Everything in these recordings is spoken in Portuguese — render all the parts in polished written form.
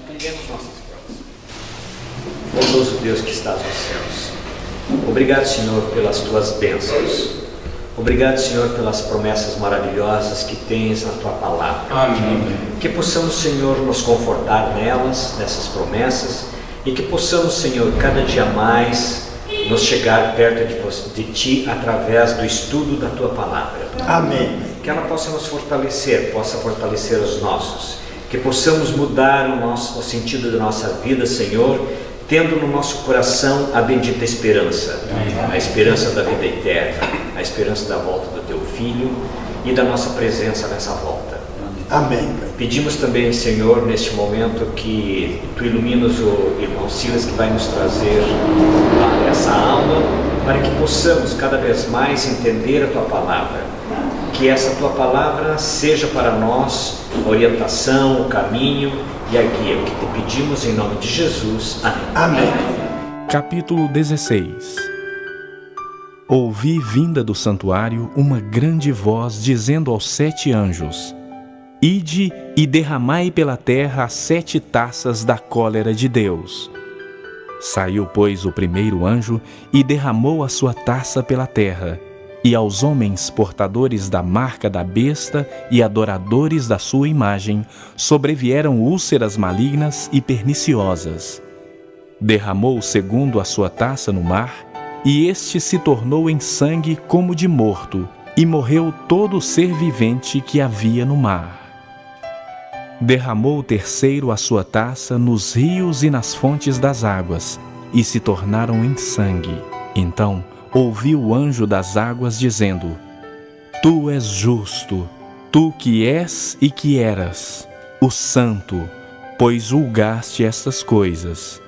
Liguemos nossas vozes. Bondoso Deus que estás nos céus, obrigado, Senhor, pelas tuas bênçãos. Obrigado, Senhor, pelas promessas maravilhosas que tens na tua palavra. Amém. Que possamos, Senhor, nos confortar nelas, nessas promessas, e que possamos, Senhor, cada dia mais nos chegar perto de ti através do estudo da tua palavra. Amém. Que ela possa nos fortalecer, possa fortalecer os nossos. Que possamos mudar o sentido da nossa vida, Senhor, tendo no nosso coração a bendita esperança, a esperança da vida eterna, a esperança da volta do teu Filho e da nossa presença nessa volta. Amém. Pedimos também, Senhor, neste momento que tu iluminas o irmão Silas, que vai nos trazer essa aula, para que possamos cada vez mais entender a tua palavra. Que essa tua palavra seja para nós a orientação, o caminho e a guia. O que te pedimos em nome de Jesus. Amém. Amém. Capítulo 16. Ouvi vinda do santuário uma grande voz dizendo aos 7 anjos: Ide e derramai pela terra as 7 taças da cólera de Deus. Saiu, pois, o primeiro anjo e derramou a sua taça pela terra, e aos homens portadores da marca da besta e adoradores da sua imagem sobrevieram úlceras malignas e perniciosas. Derramou o segundo a sua taça no mar, e este se tornou em sangue como de morto, e morreu todo ser vivente que havia no mar. Derramou o terceiro a sua taça nos rios e nas fontes das águas, e se tornaram em sangue. Então ouvi o anjo das águas dizendo: Tu és justo, tu que és e que eras, o santo, pois julgaste estas coisas.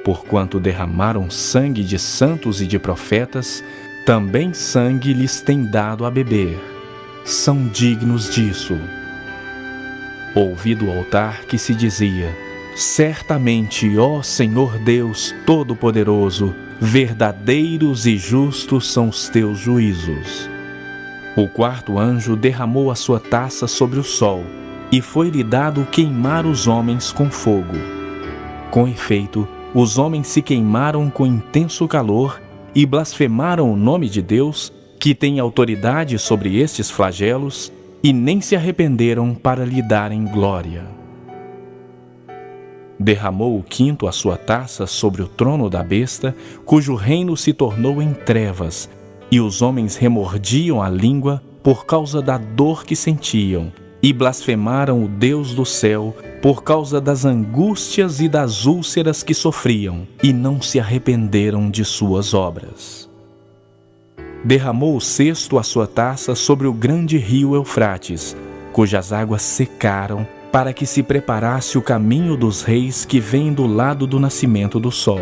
Porquanto derramaram sangue de santos e de profetas, também sangue lhes tem dado a beber. São dignos disso. Ouvi do altar que se dizia: Certamente, ó Senhor Deus Todo-Poderoso, verdadeiros e justos são os teus juízos. O quarto anjo derramou a sua taça sobre o sol, e foi-lhe dado queimar os homens com fogo. Com efeito, os homens se queimaram com intenso calor e blasfemaram o nome de Deus, que tem autoridade sobre estes flagelos, e nem se arrependeram para lhe darem glória. Derramou o quinto a sua taça sobre o trono da besta, cujo reino se tornou em trevas, e os homens remordiam a língua por causa da dor que sentiam, e blasfemaram o Deus do céu por causa das angústias e das úlceras que sofriam, e não se arrependeram de suas obras. Derramou o sexto a sua taça sobre o grande rio Eufrates, cujas águas secaram, para que se preparasse o caminho dos reis que vêm do lado do nascimento do sol.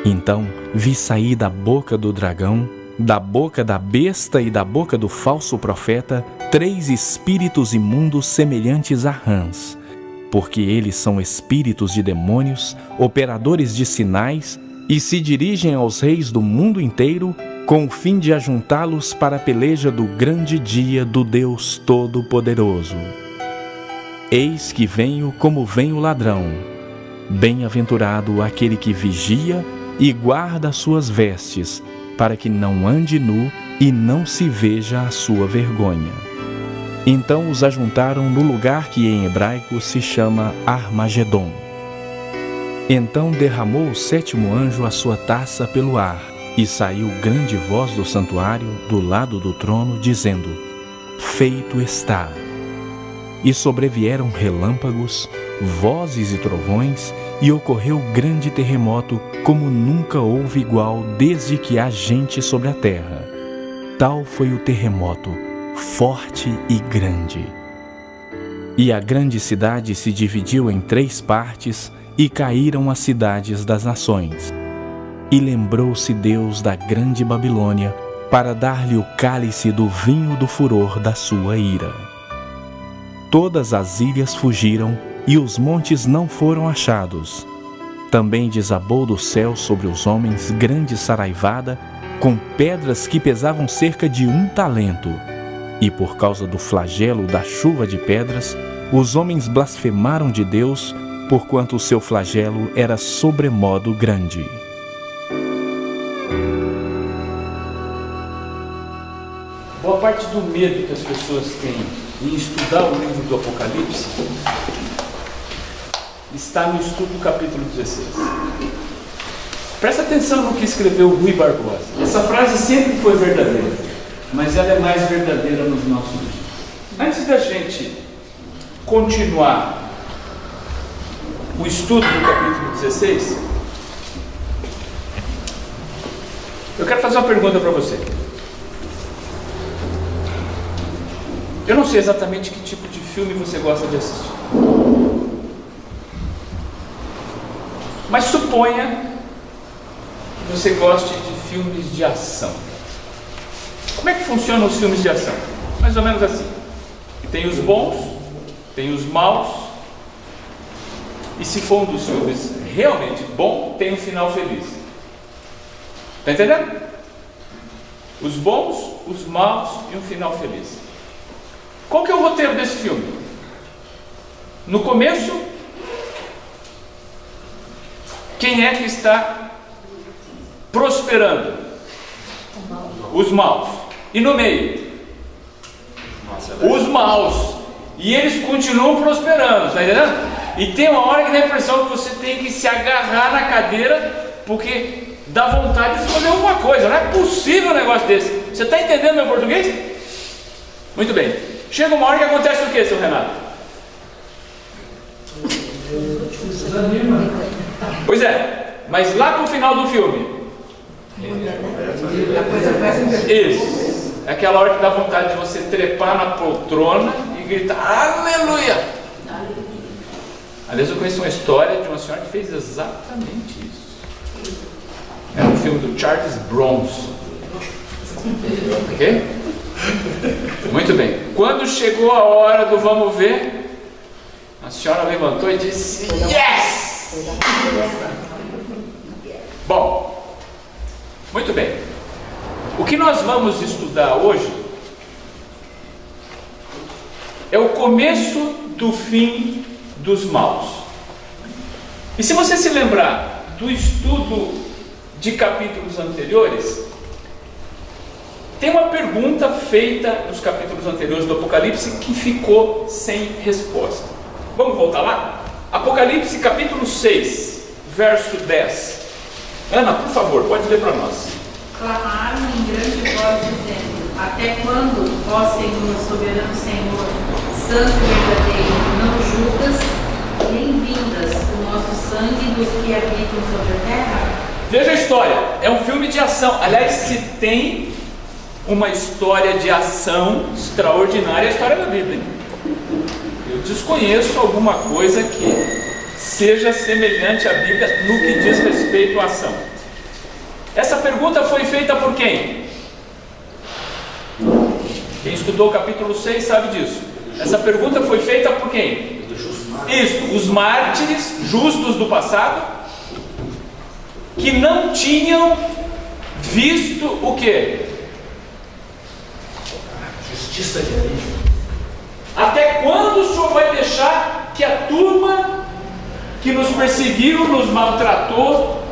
Então vi sair da boca do dragão, da boca da besta e da boca do falso profeta, 3 espíritos imundos semelhantes a rãs, porque eles são espíritos de demônios, operadores de sinais, e se dirigem aos reis do mundo inteiro, com o fim de ajuntá-los para a peleja do grande dia do Deus Todo-Poderoso. Eis que venho como vem o ladrão. Bem-aventurado aquele que vigia e guarda as suas vestes, para que não ande nu e não se veja a sua vergonha. Então os ajuntaram no lugar que em hebraico se chama Armagedon. Então derramou o sétimo anjo a sua taça pelo ar, e saiu grande voz do santuário, do lado do trono, dizendo: Feito está. E sobrevieram relâmpagos, vozes e trovões, e ocorreu grande terremoto, como nunca houve igual desde que há gente sobre a terra. Tal foi o terremoto, forte e grande. E a grande cidade se dividiu em 3 partes, e caíram as cidades das nações. E lembrou-se Deus da grande Babilônia, para dar-lhe o cálice do vinho do furor da sua ira. Todas as ilhas fugiram, e os montes não foram achados. Também desabou do céu sobre os homens grande saraivada, com pedras que pesavam cerca de 1 talento. E por causa do flagelo da chuva de pedras, os homens blasfemaram de Deus, porquanto o seu flagelo era sobremodo grande. Boa parte do medo que as pessoas têm em estudar o livro do Apocalipse está no estudo do capítulo 16. Presta atenção no que escreveu Rui Barbosa. Essa frase sempre foi verdadeira, mas ela é mais verdadeira nos nossos dias. Antes da gente continuar o estudo do capítulo 16, eu quero fazer uma pergunta para você. Eu não sei exatamente que tipo de filme você gosta de assistir, mas suponha que você goste de filmes de ação. Como é que funcionam os filmes de ação? Mais ou menos assim: tem os bons, tem os maus, e se for um dos filmes realmente bom, tem um final feliz. Está entendendo? Os bons, os maus e um final feliz. Qual que é o roteiro desse filme? No começo, quem é que está prosperando? Os maus. E no meio? Os maus. E eles continuam prosperando, está entendendo? E tem uma hora que dá a impressão que você tem que se agarrar na cadeira, porque dá vontade de escolher alguma coisa. Não é possível um negócio desse. Você está entendendo meu português? Muito bem. Chega uma hora que acontece o que, seu Renato? Pois é, mas lá pro final do filme, isso, é aquela hora que dá vontade de você trepar na poltrona e gritar aleluia. Aliás, eu conheço uma história de uma senhora que fez exatamente isso. Era um filme do Charles Bronson. Ok? Muito bem. Quando chegou a hora do vamos ver, a senhora levantou e disse yes! Bom, muito bem. O que nós vamos estudar hoje é o começo do fim dos maus. E se você se lembrar do estudo de capítulos anteriores, tem uma pergunta feita nos capítulos anteriores do Apocalipse que ficou sem resposta. Vamos voltar lá? Apocalipse capítulo 6, verso 10. Ana, por favor, pode ler para nós. Clamaram em grande voz dizendo: até quando, ó Senhor, soberano Senhor, santo e verdadeiro, não julgas, nem vindas o nosso sangue dos que habitam sobre a terra? Veja a história, é um filme de ação. Aliás, se tem uma história de ação extraordinária, é a história da Bíblia. Eu desconheço alguma coisa que seja semelhante à Bíblia no que diz respeito à ação. Essa pergunta foi feita por quem? Quem estudou o capítulo 6 sabe disso. Essa pergunta foi feita por quem? Isso, os mártires justos do passado, que não tinham visto o quê? Justiça divina. Até quando o Senhor vai deixar que a turma que nos perseguiu, nos maltratou,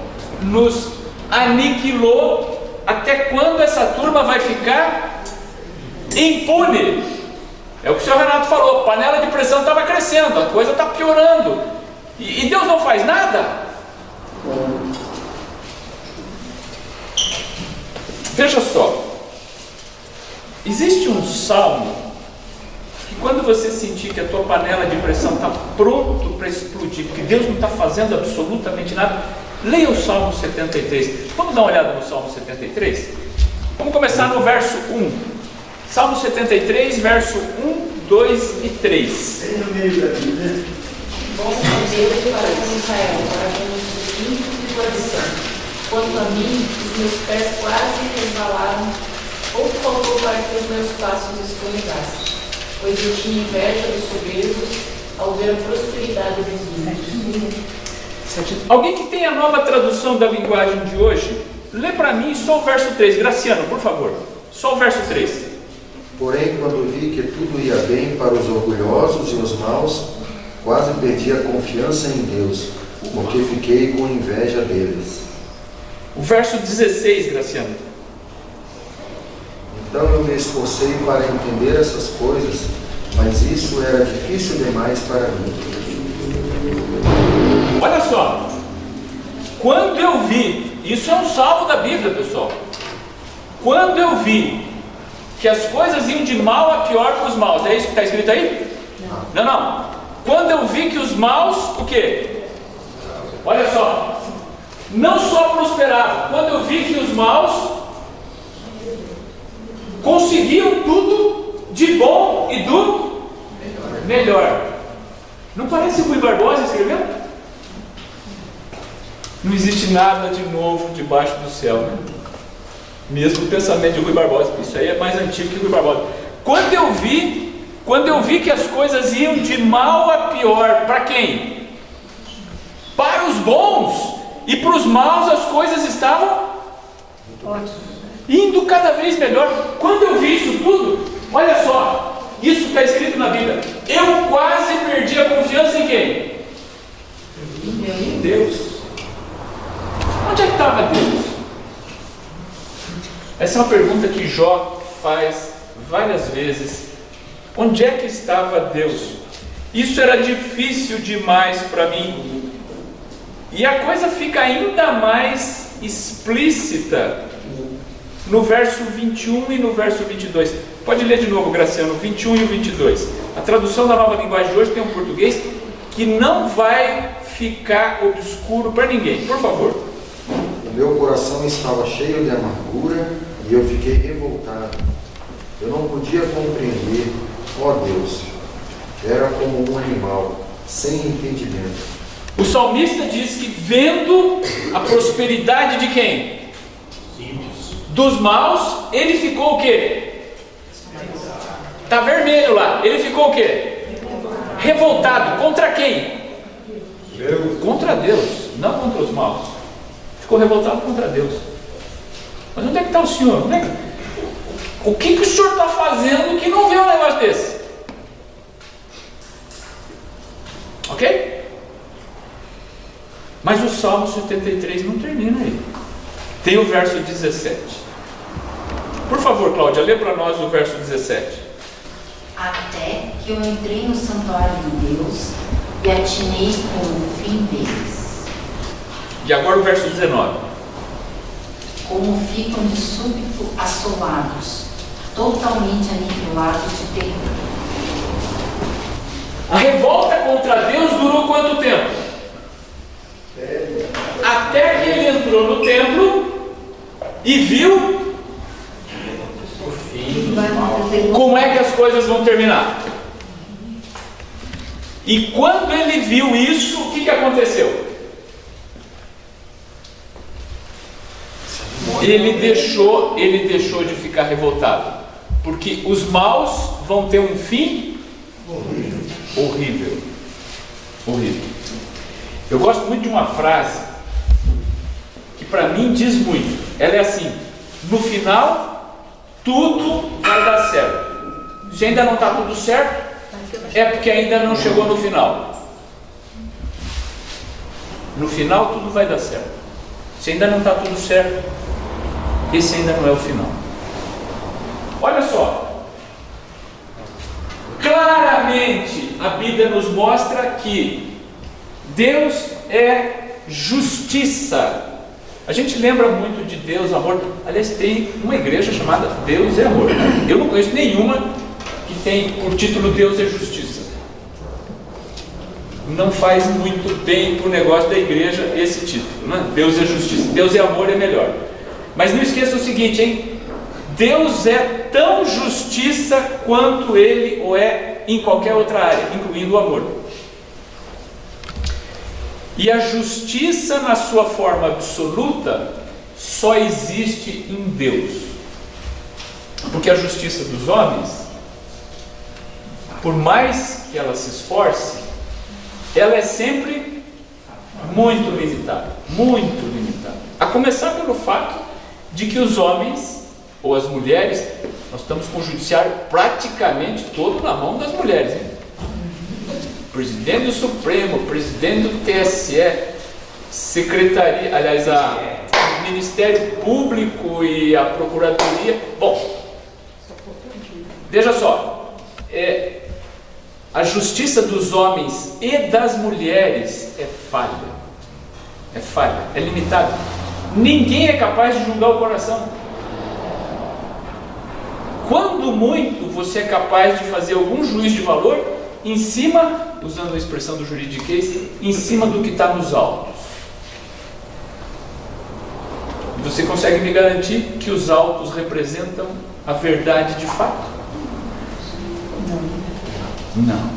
nos aniquilou, até quando essa turma vai ficar impune? É o que o senhor Renato falou, a panela de pressão estava crescendo, a coisa está piorando, e Deus não faz nada? Veja só, existe um salmo que quando você sentir que a tua panela de pressão está pronto para explodir, porque Deus não está fazendo absolutamente nada, leia o Salmo 73. Vamos dar uma olhada no Salmo 73? Vamos começar no verso 1. Salmo 73, verso 1, 2 e 3. Bom Deus para com Israel, para com os ímpios de coração. Quanto a mim, os meus pés quase resbalaram, ou faltou para que os meus passos escorregassem, pois eu tinha inveja dos soberbos ao ver a prosperidade dos ímpios. Alguém que tem a nova tradução da linguagem de hoje, lê para mim só o verso 3. Graciano, por favor, só o verso 3. Porém, quando vi que tudo ia bem para os orgulhosos e os maus, quase perdi a confiança em Deus, porque fiquei com inveja deles. O verso 16, Graciano. Então eu me esforcei para entender essas coisas, mas isso era difícil demais para mim. Olha só, quando eu vi, isso é um salmo da Bíblia, pessoal. Quando eu vi que as coisas iam de mal a pior para os maus, é isso que está escrito aí? Não. Quando eu vi que os maus, o quê? Olha só, não só prosperavam, quando eu vi que os maus conseguiam tudo de bom e do melhor. Não parece o Rui Barbosa escrevendo? Não existe nada de novo debaixo do céu, né? Mesmo o pensamento de Rui Barbosa, isso aí é mais antigo que Rui Barbosa. Quando eu vi que as coisas iam de mal a pior, para quem? Para os bons, e para os maus as coisas estavam indo cada vez melhor. Quando eu vi isso tudo, olha só, isso está escrito na Bíblia, eu quase perdi a confiança em quem? Em Deus. Onde é que estava Deus? Essa é uma pergunta que Jó faz várias vezes. Onde é que estava Deus? Isso era difícil demais para mim. E a coisa fica ainda mais explícita no verso 21 e no verso 22. Pode ler de novo, Graciano, 21 e o 22. A tradução da Nova Linguagem de hoje tem um português que não vai ficar obscuro para ninguém. Por favor. O meu coração estava cheio de amargura e eu fiquei revoltado. Eu não podia compreender, ó Deus. Era como um animal, sem entendimento. O salmista diz que vendo a prosperidade de quem? Dos maus, ele ficou o quê? Está vermelho lá. Ele ficou o quê? Revoltado. Contra quem? Deus. Contra Deus, não contra os maus. Ficou revoltado contra Deus. Mas onde é que está o senhor? O que o senhor está fazendo que não vê um negócio desse? Ok? Mas o Salmo 73 não termina aí. Tem o verso 17. Por favor, Cláudia, lê para nós o verso 17. Até que eu entrei no santuário de Deus e atinei com o fim deles. E agora o verso 19. Como ficam de súbito assolados, totalmente aniquilados de terror. A revolta contra Deus durou quanto tempo? Até que ele entrou no templo e viu como é que as coisas vão terminar. E quando ele viu isso, o que aconteceu? Ele deixou de ficar revoltado, porque os maus vão ter um fim horrível. Eu gosto muito de uma frase que para mim diz muito. Ela é assim: no final tudo vai dar certo. Se ainda não está tudo certo, é porque ainda não chegou no final. No final tudo vai dar certo. Se ainda não está tudo certo, esse ainda não é o final. Olha só, claramente a Bíblia nos mostra que Deus é justiça. A gente lembra muito de Deus, amor. Aliás, tem uma igreja chamada Deus é Amor. Eu não conheço nenhuma que tem por título Deus é Justiça. Não faz muito bem para o negócio da igreja esse título, né? Deus é Justiça. Deus é Amor é melhor. Mas não esqueça o seguinte, hein? Deus é tão justiça quanto Ele o é em qualquer outra área, incluindo o amor. E a justiça na sua forma absoluta só existe em Deus. Porque a justiça dos homens, por mais que ela se esforce, ela é sempre muito limitada. Muito limitada. A começar pelo fato de que os homens ou as mulheres, nós estamos com o judiciário praticamente todo na mão das mulheres, hein? presidente do Supremo, presidente do TSE, secretaria, aliás, o Ministério Público e a Procuradoria. Bom, veja só, a justiça dos homens e das mulheres é falha, é limitada. Ninguém é capaz de julgar o coração. Quando muito você é capaz de fazer algum juízo de valor em cima, usando a expressão do juridiquês, em cima do que está nos autos. E você consegue me garantir que os autos representam a verdade de fato? Não.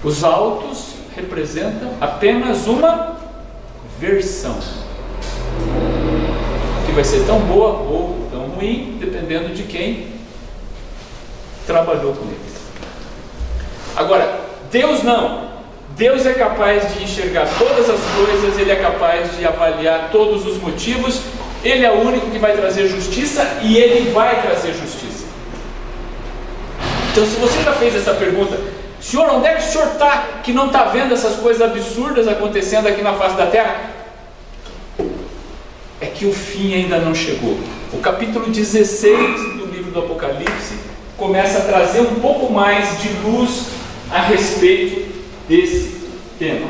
Os autos representam apenas uma versão, que vai ser tão boa ou tão ruim, dependendo de quem trabalhou com eles. Agora, Deus não. Deus é capaz de enxergar todas as coisas, Ele é capaz de avaliar todos os motivos, Ele é o único que vai trazer justiça e Ele vai trazer justiça. Então, se você já fez essa pergunta, Senhor, onde é que o Senhor está, que não está vendo essas coisas absurdas acontecendo aqui na face da terra? É que o fim ainda não chegou. O capítulo 16 do livro do Apocalipse começa a trazer um pouco mais de luz a respeito desse tema.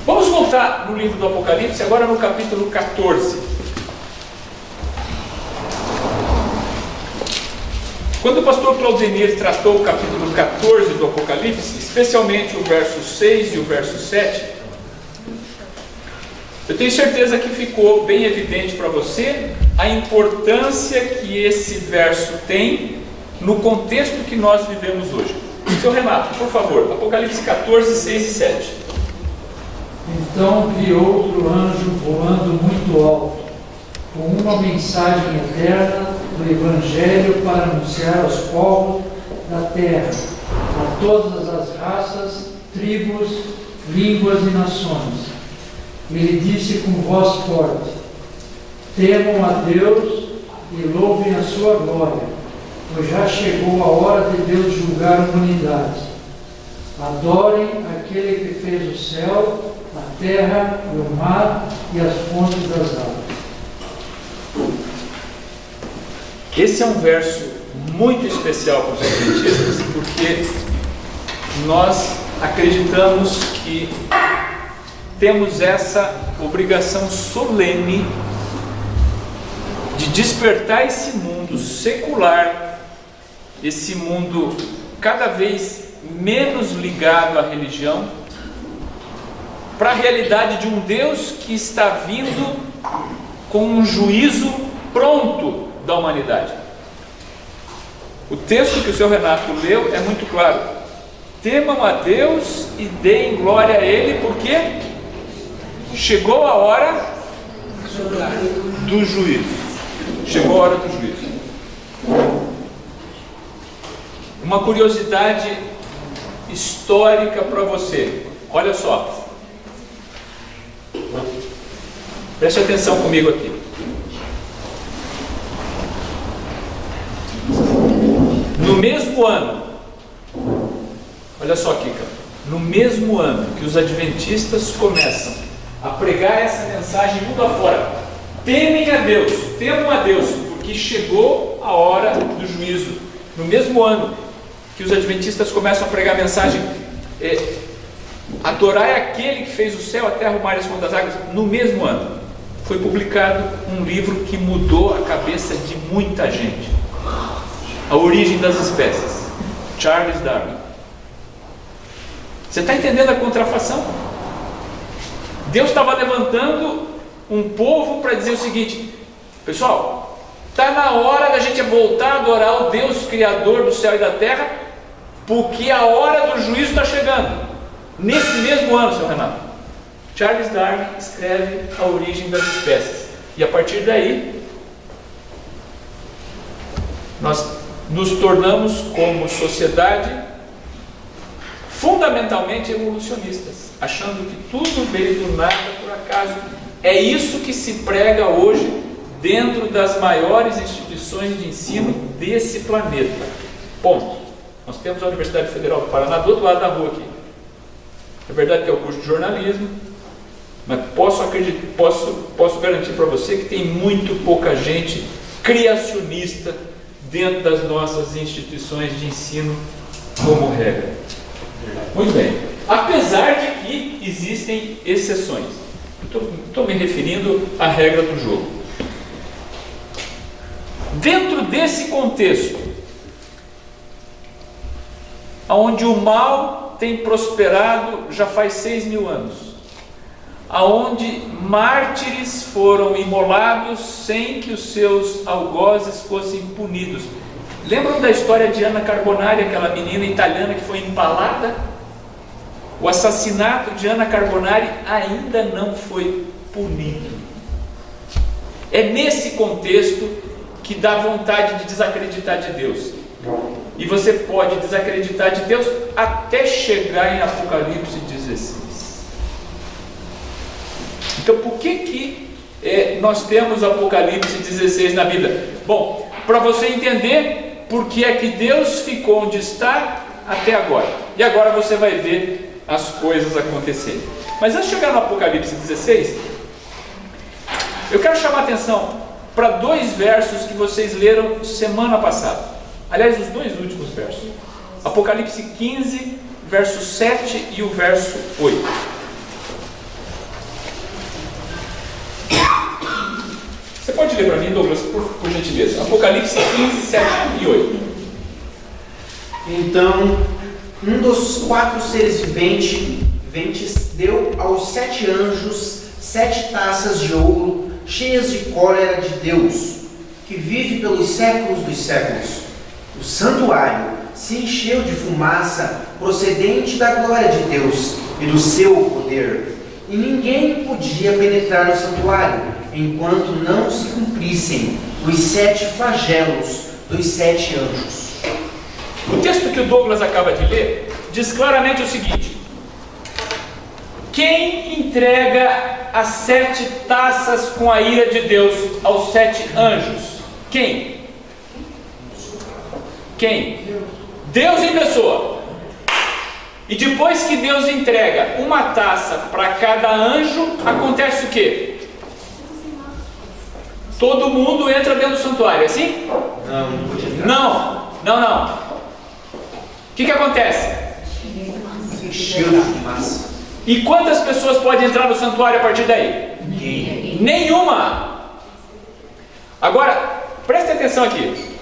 Vamos voltar no livro do Apocalipse, agora no capítulo 14. Quando o pastor Claudenir tratou o capítulo 14 do Apocalipse, especialmente o verso 6 e o verso 7, eu tenho certeza que ficou bem evidente para você a importância que esse verso tem no contexto que nós vivemos hoje. Seu Renato, por favor, Apocalipse 14, 6 e 7. Então vi outro anjo voando muito alto, com uma mensagem eterna do Evangelho para anunciar aos povos da terra, a todas as raças, tribos, línguas e nações. Ele disse com voz forte: temam a Deus e louvem a sua glória, pois já chegou a hora de Deus julgar a humanidade. Adorem aquele que fez o céu, a terra, o mar e as fontes das águas. Esse é um verso muito especial para os adventistas, porque nós acreditamos que temos essa obrigação solene de despertar esse mundo secular, esse mundo cada vez menos ligado à religião, para a realidade de um Deus que está vindo com um juízo pronto da humanidade. O texto que o seu Renato leu é muito claro: temam a Deus e deem glória a Ele, porque chegou a hora do juízo. Chegou a hora do juízo. Uma curiosidade histórica para você. Olha só. Preste atenção comigo aqui. No mesmo ano, olha só aqui, cara, no mesmo ano que os adventistas começam a pregar essa mensagem mundo afora: temem a Deus, temam a Deus, porque chegou a hora do juízo. No mesmo ano que os adventistas começam a pregar a mensagem, adorai aquele que fez o céu, a terra, o mar e as fontes das águas, no mesmo ano foi publicado um livro que mudou a cabeça de muita gente: A Origem das Espécies, Charles Darwin. Você está entendendo a contrafação? Deus estava levantando um povo para dizer o seguinte: pessoal, está na hora da gente voltar a adorar o Deus Criador do céu e da terra, porque a hora do juízo está chegando. Nesse mesmo ano, seu Renato, Charles Darwin escreve A Origem das Espécies. E a partir daí, nós nos tornamos, como sociedade, fundamentalmente evolucionistas, achando que tudo veio do nada por acaso. É isso que se prega hoje dentro das maiores instituições instituições de ensino desse planeta. Ponto. Nós temos a Universidade Federal do Paraná do outro lado da rua aqui. É verdade que é o curso de jornalismo, mas posso garantir para você que tem muito pouca gente criacionista dentro das nossas instituições de ensino como regra. Muito bem. Apesar de que existem exceções. Estou me referindo à regra do jogo. Dentro desse contexto, onde o mal tem prosperado já faz 6.000 anos, aonde mártires foram imolados sem que os seus algozes fossem punidos. Lembram da história de Anna Carbonari, aquela menina italiana que foi empalada? O assassinato de Anna Carbonari ainda não foi punido. É nesse contexto que dá vontade de desacreditar de Deus. E você pode desacreditar de Deus até chegar em Apocalipse 16. Então, por que nós temos Apocalipse 16 na Bíblia? Bom, para você entender por que é que Deus ficou onde está até agora. E agora você vai ver as coisas acontecerem. Mas antes de chegar no Apocalipse 16, eu quero chamar a atenção para 2 versos que vocês leram semana passada. Aliás, os 2 últimos versos. Apocalipse 15, verso 7 e o verso 8. Você pode ler para mim, Douglas, por gentileza. Apocalipse 15, 7 e 8. Então, um dos 4 seres viventes deu aos 7 anjos 7 taças de ouro, cheias de cólera de Deus, que vive pelos séculos dos séculos. O santuário se encheu de fumaça procedente da glória de Deus e do seu poder, e ninguém podia penetrar no santuário, enquanto não se cumprissem os 7 flagelos dos 7 anjos. O texto que o Douglas acaba de ler diz claramente o seguinte: quem entrega as 7 taças com a ira de Deus aos 7 anjos? Quem? Deus em pessoa. E depois que Deus entrega uma taça para cada anjo, acontece o quê? Todo mundo entra dentro do santuário, é assim? Não. O que acontece? Encheu de fumaça. E quantas pessoas podem entrar no santuário a partir daí? Nenhuma. Agora, preste atenção aqui.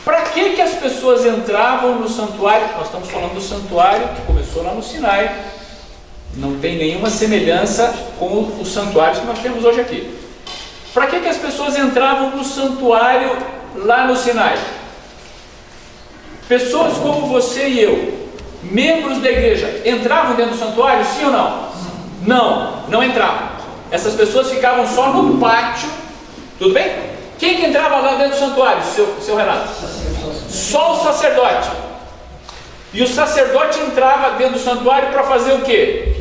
Para que as pessoas entravam no santuário? Nós estamos falando do santuário que começou lá no Sinai. Não tem nenhuma semelhança com os santuários que nós temos hoje aqui. Para que as pessoas entravam no santuário lá no Sinai? Pessoas como você e eu, membros da igreja, entravam dentro do santuário, sim ou não? Não entravam. Essas pessoas ficavam só no pátio. Tudo bem? Quem que entrava lá dentro do santuário, seu Renato? Só o sacerdote. E o sacerdote entrava dentro do santuário para fazer o quê?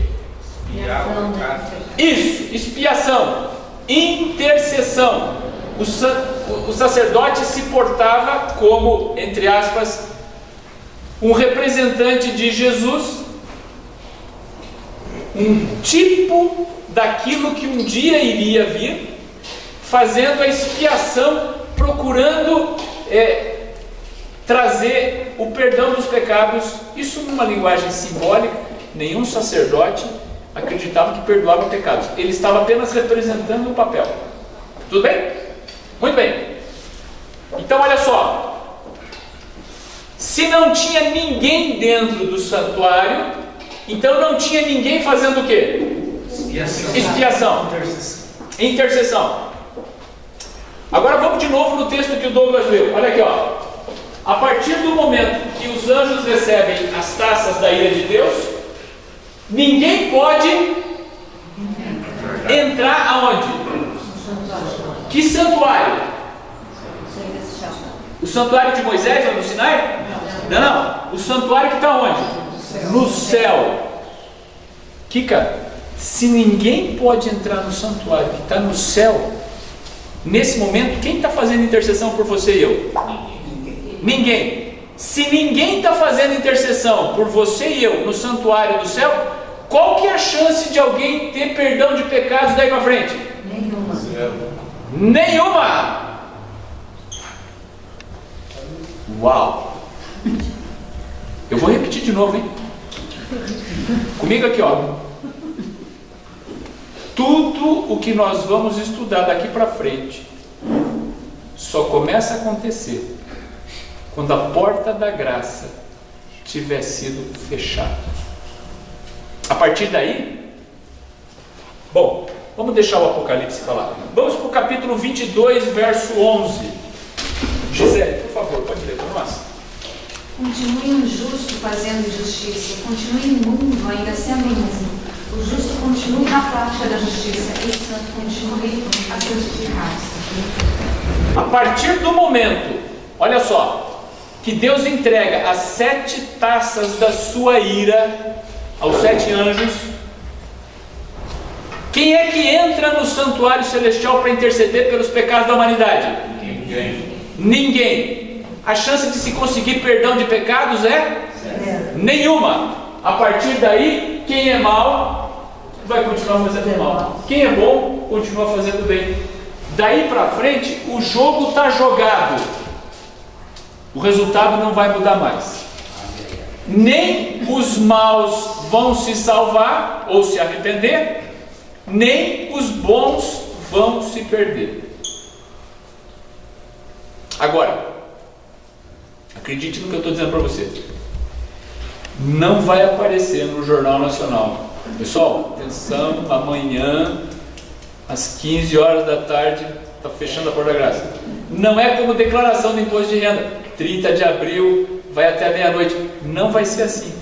Isso, expiação, intercessão. O sacerdote se portava como, entre aspas, um representante de Jesus, um tipo daquilo que um dia iria vir, fazendo a expiação, procurando trazer o perdão dos pecados. Isso numa linguagem simbólica. Nenhum sacerdote acreditava que perdoava pecados. Ele estava apenas representando o papel. Tudo bem? Muito bem. Então olha só. Se não tinha ninguém dentro do santuário, então não tinha ninguém fazendo o quê? Expiação. Intercessão. Agora vamos de novo no texto que o Douglas leu. Olha aqui, ó. A partir do momento que os anjos recebem as taças da ira de Deus, ninguém pode entrar aonde? Que santuário? O santuário de Moisés ou do Sinai? Não. O santuário que está onde? No céu. Kika, se ninguém pode entrar no santuário que está no céu, Nesse momento, quem está fazendo intercessão por você e eu? Ninguém. Se ninguém está fazendo intercessão por você e eu no santuário do céu, qual que é a chance de alguém ter perdão de pecados daí para frente? Nenhuma. Uau! Eu vou repetir de novo, hein? Comigo aqui, ó. Tudo o que nós vamos estudar daqui para frente só começa a acontecer quando a porta da graça tiver sido fechada. A partir daí, bom, vamos deixar o Apocalipse falar. Vamos para o capítulo 22, verso 11. Gisele, por favor, pode ler para nós. Continue o justo fazendo justiça, continue imundo ainda sendo imundo. O justo continue na prática da justiça e o santo continue a santificar-se. A partir do momento, olha só, que Deus entrega as 7 taças da sua ira aos 7 anjos, quem é que entra no santuário celestial para interceder pelos pecados da humanidade? Ninguém. A chance de se conseguir perdão de pecados é? Nenhuma. A partir daí, quem é mau vai continuar fazendo mal. Quem é bom continua fazendo bem. Daí para frente, o jogo está jogado. O resultado não vai mudar mais. Nem os maus vão se salvar ou se arrepender, nem os bons vão se perder. Agora, acredite no que eu estou dizendo para você. Não vai aparecer no Jornal Nacional. Pessoal, atenção, amanhã às 15 horas da tarde está fechando a porta da graça. Não é como declaração do imposto de renda, 30 de abril vai até a meia-noite. Não vai ser assim.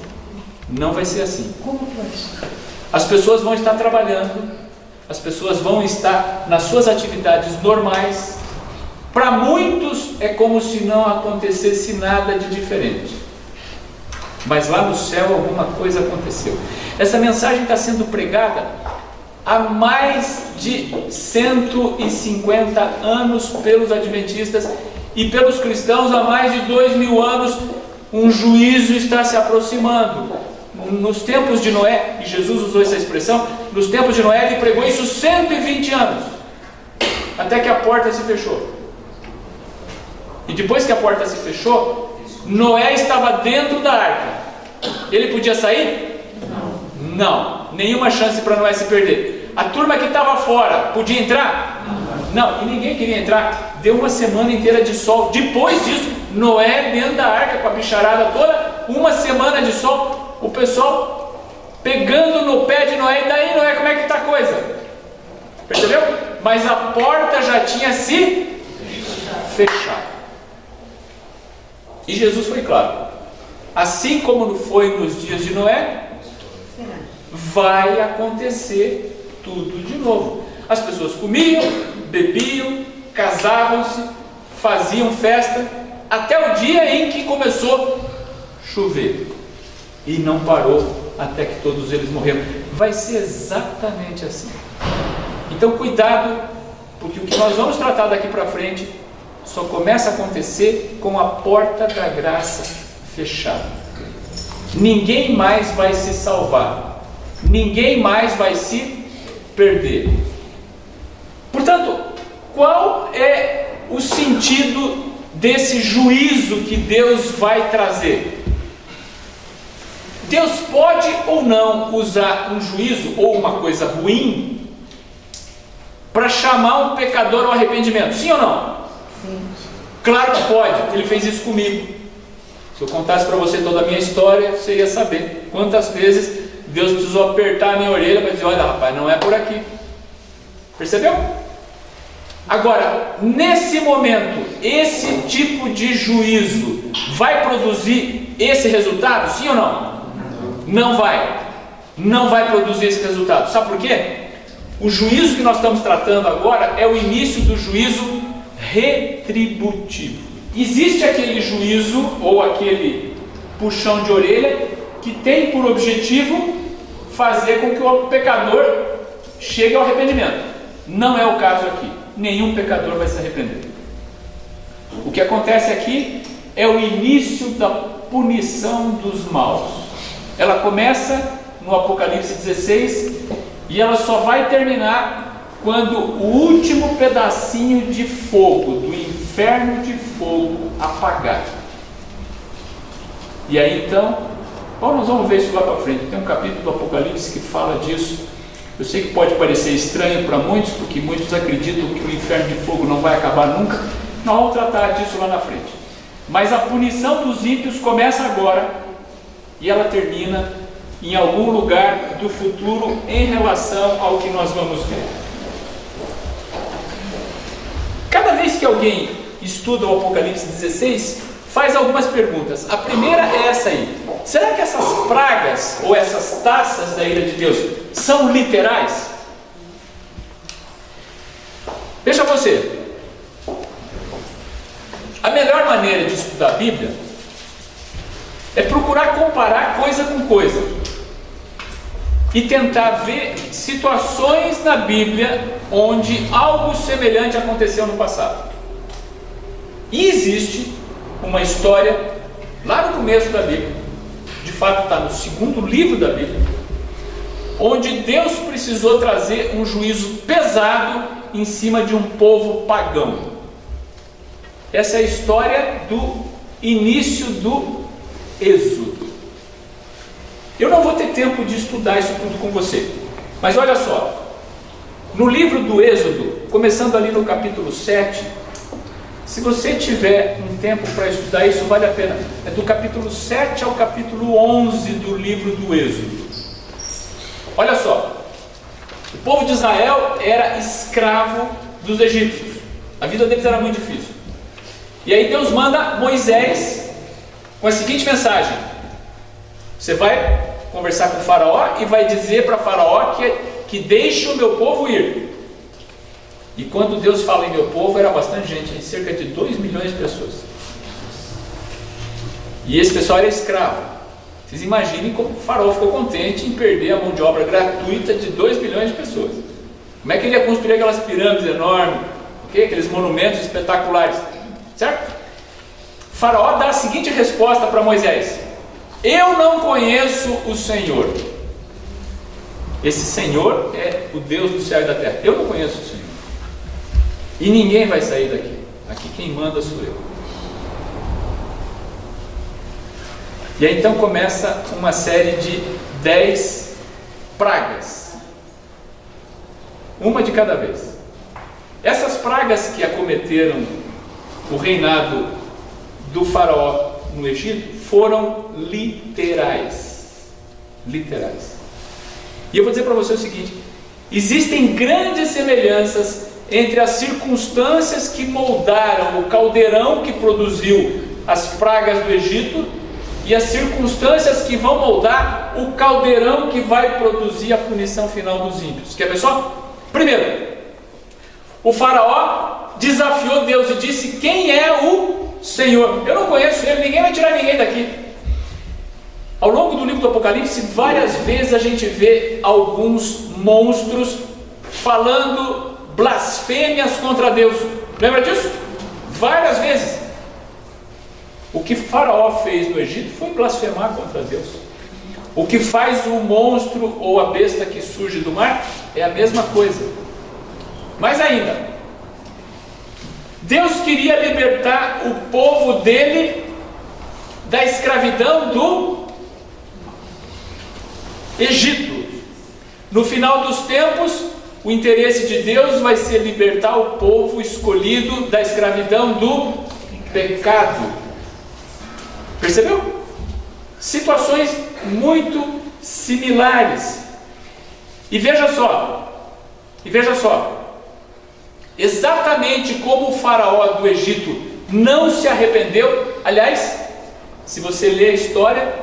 Não vai ser assim. Como foi isso? As pessoas vão estar trabalhando, as pessoas vão estar nas suas atividades normais. Para muitos é como se não acontecesse nada de diferente. Mas lá no céu alguma coisa aconteceu. Essa mensagem está sendo pregada há mais de 150 anos pelos adventistas e pelos cristãos há mais de 2000 anos. Um juízo está se aproximando. Nos tempos de Noé, e Jesus usou essa expressão, nos tempos de Noé ele pregou isso 120 anos, até que a porta se fechou. E depois que a porta se fechou, Noé estava dentro da arca. Ele podia sair? Não. Nenhuma chance para Noé se perder. A turma que estava fora podia entrar? Não. E ninguém queria entrar. Deu uma semana inteira de sol. Depois disso, Noé dentro da arca com a bicharada toda, uma semana de sol. O pessoal pegando no pé de Noé. E daí, Noé, como é que está a coisa? Percebeu? Mas a porta já tinha se fechado. E Jesus foi claro. Assim como foi nos dias de Noé, vai acontecer tudo de novo. As pessoas comiam, bebiam, casavam-se, faziam festa, até o dia em que começou a chover. E não parou até que todos eles morreram. Vai ser exatamente assim. Então cuidado, porque o que nós vamos tratar daqui para frente só começa a acontecer com a porta da graça fechada. Ninguém mais vai se salvar. Ninguém mais vai se perder. Portanto, qual é o sentido desse juízo que Deus vai trazer? Deus pode ou não usar um juízo ou uma coisa ruim para chamar um pecador ao arrependimento? Sim ou não? Sim. Claro que pode. Ele fez isso comigo. Se eu contasse para você toda a minha história, você ia saber quantas vezes Deus precisou apertar a minha orelha para dizer: olha rapaz, não é por aqui. Percebeu? Agora, nesse momento, esse tipo de juízo vai produzir esse resultado? Sim ou não? Não vai. Não vai produzir esse resultado. Sabe por quê? O juízo que nós estamos tratando agora é o início do juízo retributivo. Existe aquele juízo ou aquele puxão de orelha que tem por objetivo fazer com que o pecador chegue ao arrependimento. Não é o caso aqui. nenhum pecador vai se arrepender. O que acontece aqui é o início da punição dos maus. Ela começa no Apocalipse 16 e ela só vai terminar quando o último pedacinho de fogo, do inferno de fogo, apagar. E aí então, bom, nós vamos ver isso lá para frente. Tem um capítulo do Apocalipse que fala disso. Eu sei que pode parecer estranho para muitos, porque muitos acreditam que o inferno de fogo não vai acabar nunca. Nós vamos tratar disso lá na frente. Mas a punição dos ímpios começa agora e ela termina em algum lugar do futuro em relação ao que nós vamos ver. Cada vez que alguém estuda o Apocalipse 16, faz algumas perguntas. A primeira é essa aí: será que essas pragas ou essas taças da ira de Deus são literais? Veja você, a melhor maneira de estudar a Bíblia é procurar comparar coisa com coisa e tentar ver situações na Bíblia onde algo semelhante aconteceu no passado. E existe uma história lá no começo da Bíblia, de fato está no segundo livro da Bíblia, onde Deus precisou trazer um juízo pesado em cima de um povo pagão. Essa é a história do início do Êxodo. Eu não vou ter tempo de estudar isso tudo com você, mas olha só, no livro do Êxodo, começando ali no capítulo 7, se você tiver um tempo para estudar isso, vale a pena. É do capítulo 7 ao capítulo 11 do livro do Êxodo. Olha só, o povo de Israel era escravo dos egípcios. A vida deles era muito difícil. E aí Deus manda Moisés com a seguinte mensagem: você vai conversar com o faraó e vai dizer para o faraó que deixe o meu povo ir. E quando Deus fala em meu povo, era bastante gente, cerca de 2 milhões de pessoas. E esse pessoal era escravo. Vocês imaginem como o faraó ficou contente em perder a mão de obra gratuita de 2 milhões de pessoas. Como é que ele ia construir aquelas pirâmides enormes, aqueles monumentos espetaculares, certo? O faraó dá a seguinte resposta para Moisés: eu não conheço o Senhor. Esse Senhor é o Deus do céu e da terra. Eu não conheço o Senhor. E ninguém vai sair daqui. Aqui quem manda sou eu. E aí então começa uma série de 10 pragas. Uma de cada vez. Essas pragas que acometeram o reinado do faraó no Egito foram literais. Literais. E eu vou dizer para você o seguinte: existem grandes semelhanças entre as circunstâncias que moldaram o caldeirão que produziu as pragas do Egito e as circunstâncias que vão moldar o caldeirão que vai produzir a punição final dos ímpios. Quer ver só? Primeiro, o faraó desafiou Deus e disse: quem é o Senhor? Eu não conheço ele, ninguém vai tirar ninguém daqui. Ao longo do livro do Apocalipse, várias vezes a gente vê alguns monstros falando blasfêmias contra Deus. Lembra disso? Várias vezes. O que Faraó fez no Egito foi blasfemar contra Deus. O que faz o monstro ou a besta que surge do mar é a mesma coisa. Mais ainda, Deus queria libertar o povo dele da escravidão do Egito. No final dos tempos, o interesse de Deus vai ser libertar o povo escolhido da escravidão do pecado. Percebeu? Situações muito similares. E veja só, exatamente como o faraó do Egito não se arrependeu. Aliás, se você ler a história,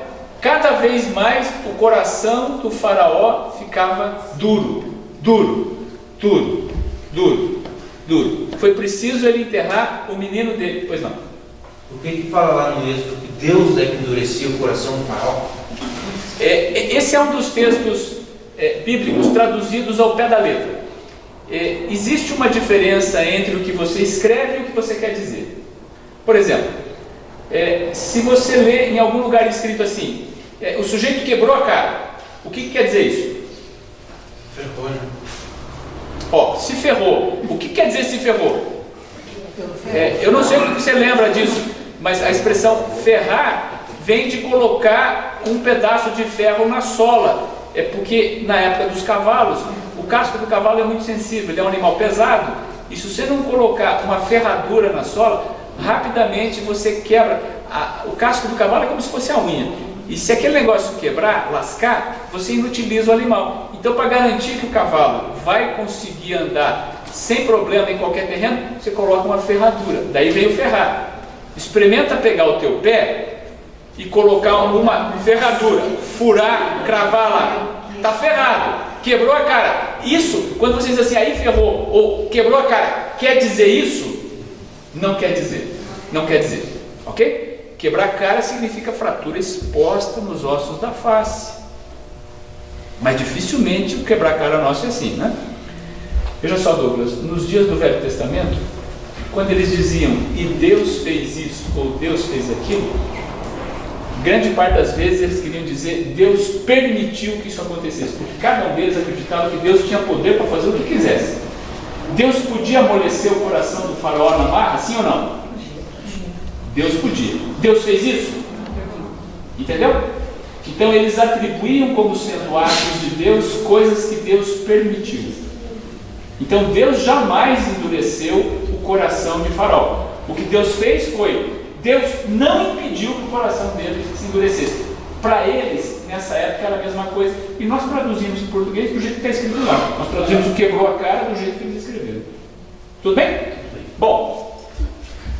cada vez mais o coração do faraó ficava duro. Foi preciso ele enterrar o menino dele. Pois não. O que fala lá no Êxodo que Deus deve endurecer o coração do faraó? Esse é um dos textos bíblicos traduzidos ao pé da letra. existe uma diferença entre o que você escreve e o que você quer dizer. Por exemplo, se você lê em algum lugar escrito assim, o sujeito quebrou a cara, o que quer dizer isso? Ferrou, né? Se ferrou, o que quer dizer se ferrou? Eu não sei o que você lembra disso, mas a expressão ferrar vem de colocar um pedaço de ferro na sola. É porque na época dos cavalos, o casco do cavalo é muito sensível, ele é um animal pesado, e se você não colocar uma ferradura na sola, rapidamente você quebra. O casco do cavalo é como se fosse a unha, e se aquele negócio quebrar, lascar, você inutiliza o animal. Então, para garantir que o cavalo vai conseguir andar sem problema em qualquer terreno, você coloca uma ferradura. Daí vem o ferrar. Experimenta pegar o teu pé e colocar uma ferradura, furar, cravar lá, está ferrado, quebrou a cara. Isso, quando você diz assim, aí ferrou, ou quebrou a cara, quer dizer isso? Não quer dizer, não quer dizer, ok? Quebrar a cara significa fratura exposta nos ossos da face, mas dificilmente o quebrar a cara nosso é assim, né? Veja só, Douglas, nos dias do Velho Testamento, quando eles diziam, e Deus fez isso, ou Deus fez aquilo, grande parte das vezes eles queriam dizer Deus permitiu que isso acontecesse, porque cada um deles acreditava que Deus tinha poder para fazer o que quisesse. Deus podia amolecer o coração do faraó na marra, sim ou não? Deus podia. Deus fez isso? Entendeu? Então eles atribuíam como sendo atos de Deus coisas que Deus permitiu. Então Deus jamais endureceu o coração de faraó. O que Deus fez foi, Deus não impediu que o coração dele se endurecesse. Para eles, nessa época, era a mesma coisa. E nós traduzimos em português do jeito que está escrito lá. Nós traduzimos o quebrou a cara do jeito que eles escreveram. Tudo bem? Bom,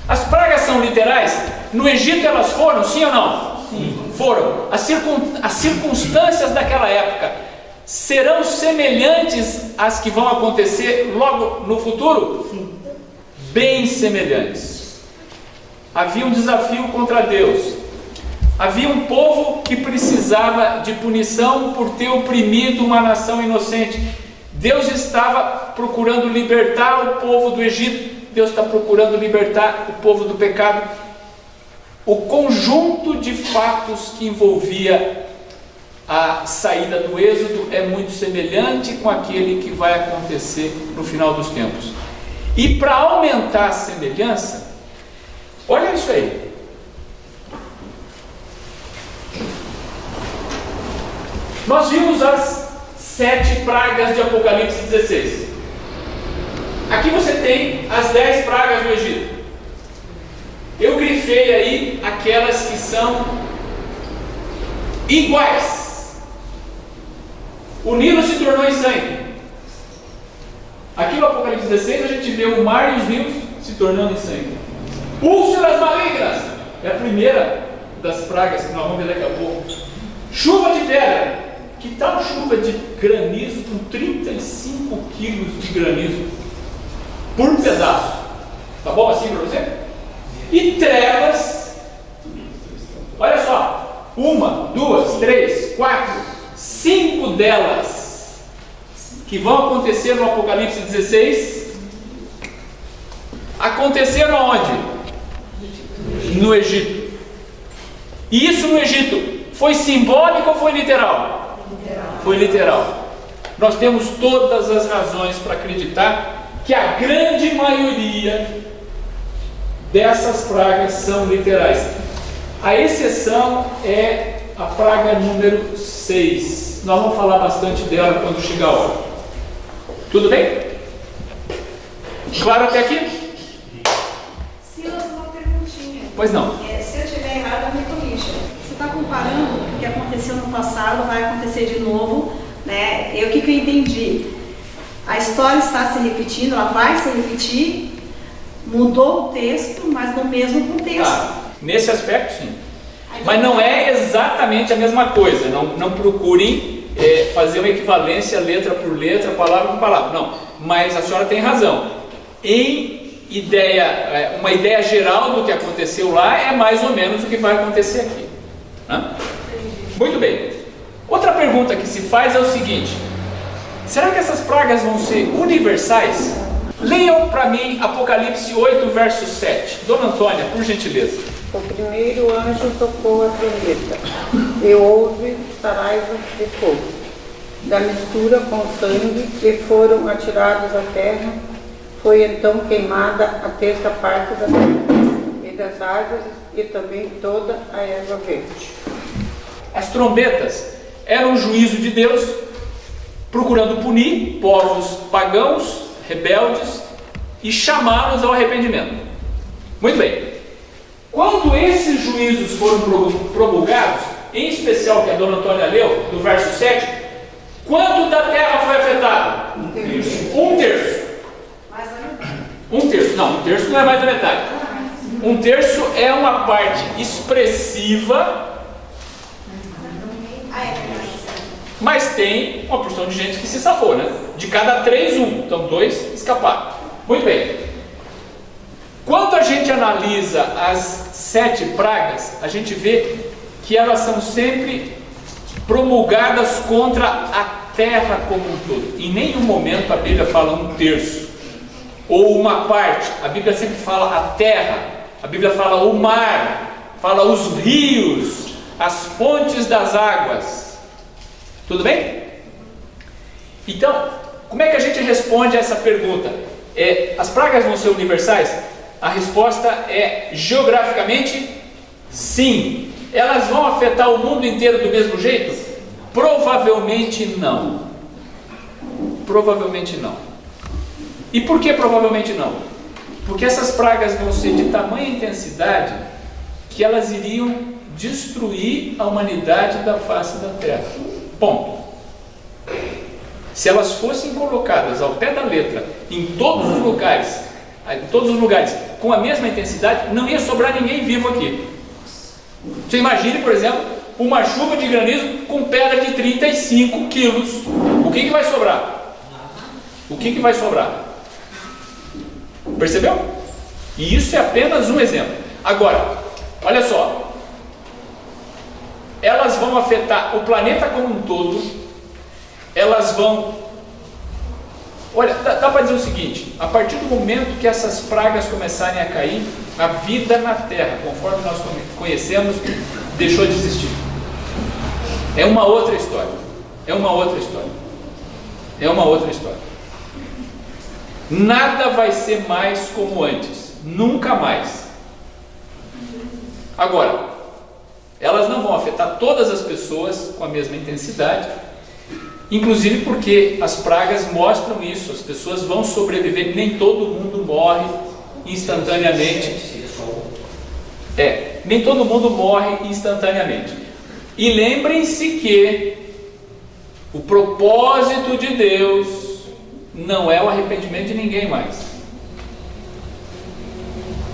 as pragas são literais. No Egito elas foram, sim ou não? Sim. Foram. As circunstâncias daquela época serão semelhantes às que vão acontecer logo no futuro? Sim. Bem semelhantes. Havia um desafio contra Deus. Havia um povo que precisava de punição por ter oprimido uma nação inocente. Deus estava procurando libertar o povo do Egito. Deus está procurando libertar o povo do pecado. O conjunto de fatos que envolvia a saída do Êxodo é muito semelhante com aquele que vai acontecer no final dos tempos. E para aumentar a semelhança, olha isso aí. Nós vimos as 7 pragas de Apocalipse 16. Aqui você tem as 10 pragas do Egito. Eu grifei aí aquelas que são iguais. O Nilo se tornou em sangue. Aqui no Apocalipse 16 a gente vê o mar e os rios se tornando em sangue. Úlceras malignas é a primeira das pragas que nós vamos ver daqui a pouco. Chuva de pedra. Que tal chuva de granizo com 35 quilos de granizo por pedaço? Tá bom assim para você? E trevas. Olha só. 1, 2, 3, 4, 5 delas que vão acontecer no Apocalipse 16 aconteceram aonde? No Egito. E isso no Egito foi simbólico ou foi literal? Foi literal. Nós temos todas as razões para acreditar que a grande maioria dessas pragas são literais. A exceção é a praga número 6. Nós vamos falar bastante dela quando chegar a hora. Tudo bem? Claro até aqui? Silas, uma perguntinha. Pois não. Se eu estiver errado, me corrija. Você está comparando o que aconteceu no passado, vai acontecer de novo, né? O que eu entendi? A história está se repetindo, ela vai se repetir, mudou o texto, mas no mesmo contexto. Nesse aspecto, sim. Mas não é exatamente a mesma coisa. Não procurem fazer uma equivalência letra por letra, palavra por palavra. Não. Mas a senhora tem razão. Uma ideia geral do que aconteceu lá é mais ou menos o que vai acontecer aqui. Né? Muito bem. Outra pergunta que se faz é o seguinte: Será que essas pragas vão ser universais? Leiam para mim Apocalipse 8, verso 7. Dona Antônia, por gentileza. O primeiro anjo tocou a trombeta, e houve saraiva de fogo, da mistura com sangue, e foram atirados à terra. Foi então queimada a terça parte da terra, e das árvores, e também toda a erva verde. As trombetas eram o juízo de Deus, procurando punir povos pagãos, rebeldes, e chamá-los ao arrependimento. Muito bem. Quando esses juízos foram promulgados, em especial que a Dona Antônia leu, do verso 7, quanto da terra foi afetado? Um terço. Um terço. Não, um terço não é mais da metade. Um terço é uma parte expressiva, mas tem uma porção de gente que se safou, né? De cada 3, 1. Então 2 escaparam. Muito bem. Quando a gente analisa as 7 pragas, a gente vê que elas são sempre promulgadas contra a terra como um todo. Em nenhum momento a Bíblia fala um terço ou uma parte. A Bíblia sempre fala a terra. A Bíblia fala o mar, fala os rios, as fontes das águas. Tudo bem? Então, como é que a gente responde a essa pergunta? As pragas vão ser universais? A resposta é geograficamente sim. Elas vão afetar o mundo inteiro do mesmo jeito? Provavelmente não. Provavelmente não. E por que provavelmente não? Porque essas pragas vão ser de tamanha intensidade que elas iriam destruir a humanidade da face da terra. Ponto. Se elas fossem colocadas ao pé da letra em todos os lugares, com a mesma intensidade, não ia sobrar ninguém vivo aqui. Você imagine, por exemplo, uma chuva de granizo com pedra de 35 quilos. O que vai sobrar? O que vai sobrar? Percebeu? E isso é apenas um exemplo. Agora, olha só. Elas vão afetar o planeta como um todo. Elas vão... Olha, dá para dizer o seguinte: a partir do momento que essas pragas começarem a cair, a vida na Terra, conforme nós conhecemos, deixou de existir. É uma outra história. É uma outra história. É uma outra história. Nada vai ser mais como antes. Nunca mais. Agora, elas não vão afetar todas as pessoas com a mesma intensidade, inclusive porque as pragas mostram isso. As pessoas vão sobreviver, nem todo mundo morre instantaneamente. Nem todo mundo morre instantaneamente. E lembrem-se que o propósito de Deus não é o arrependimento de ninguém mais.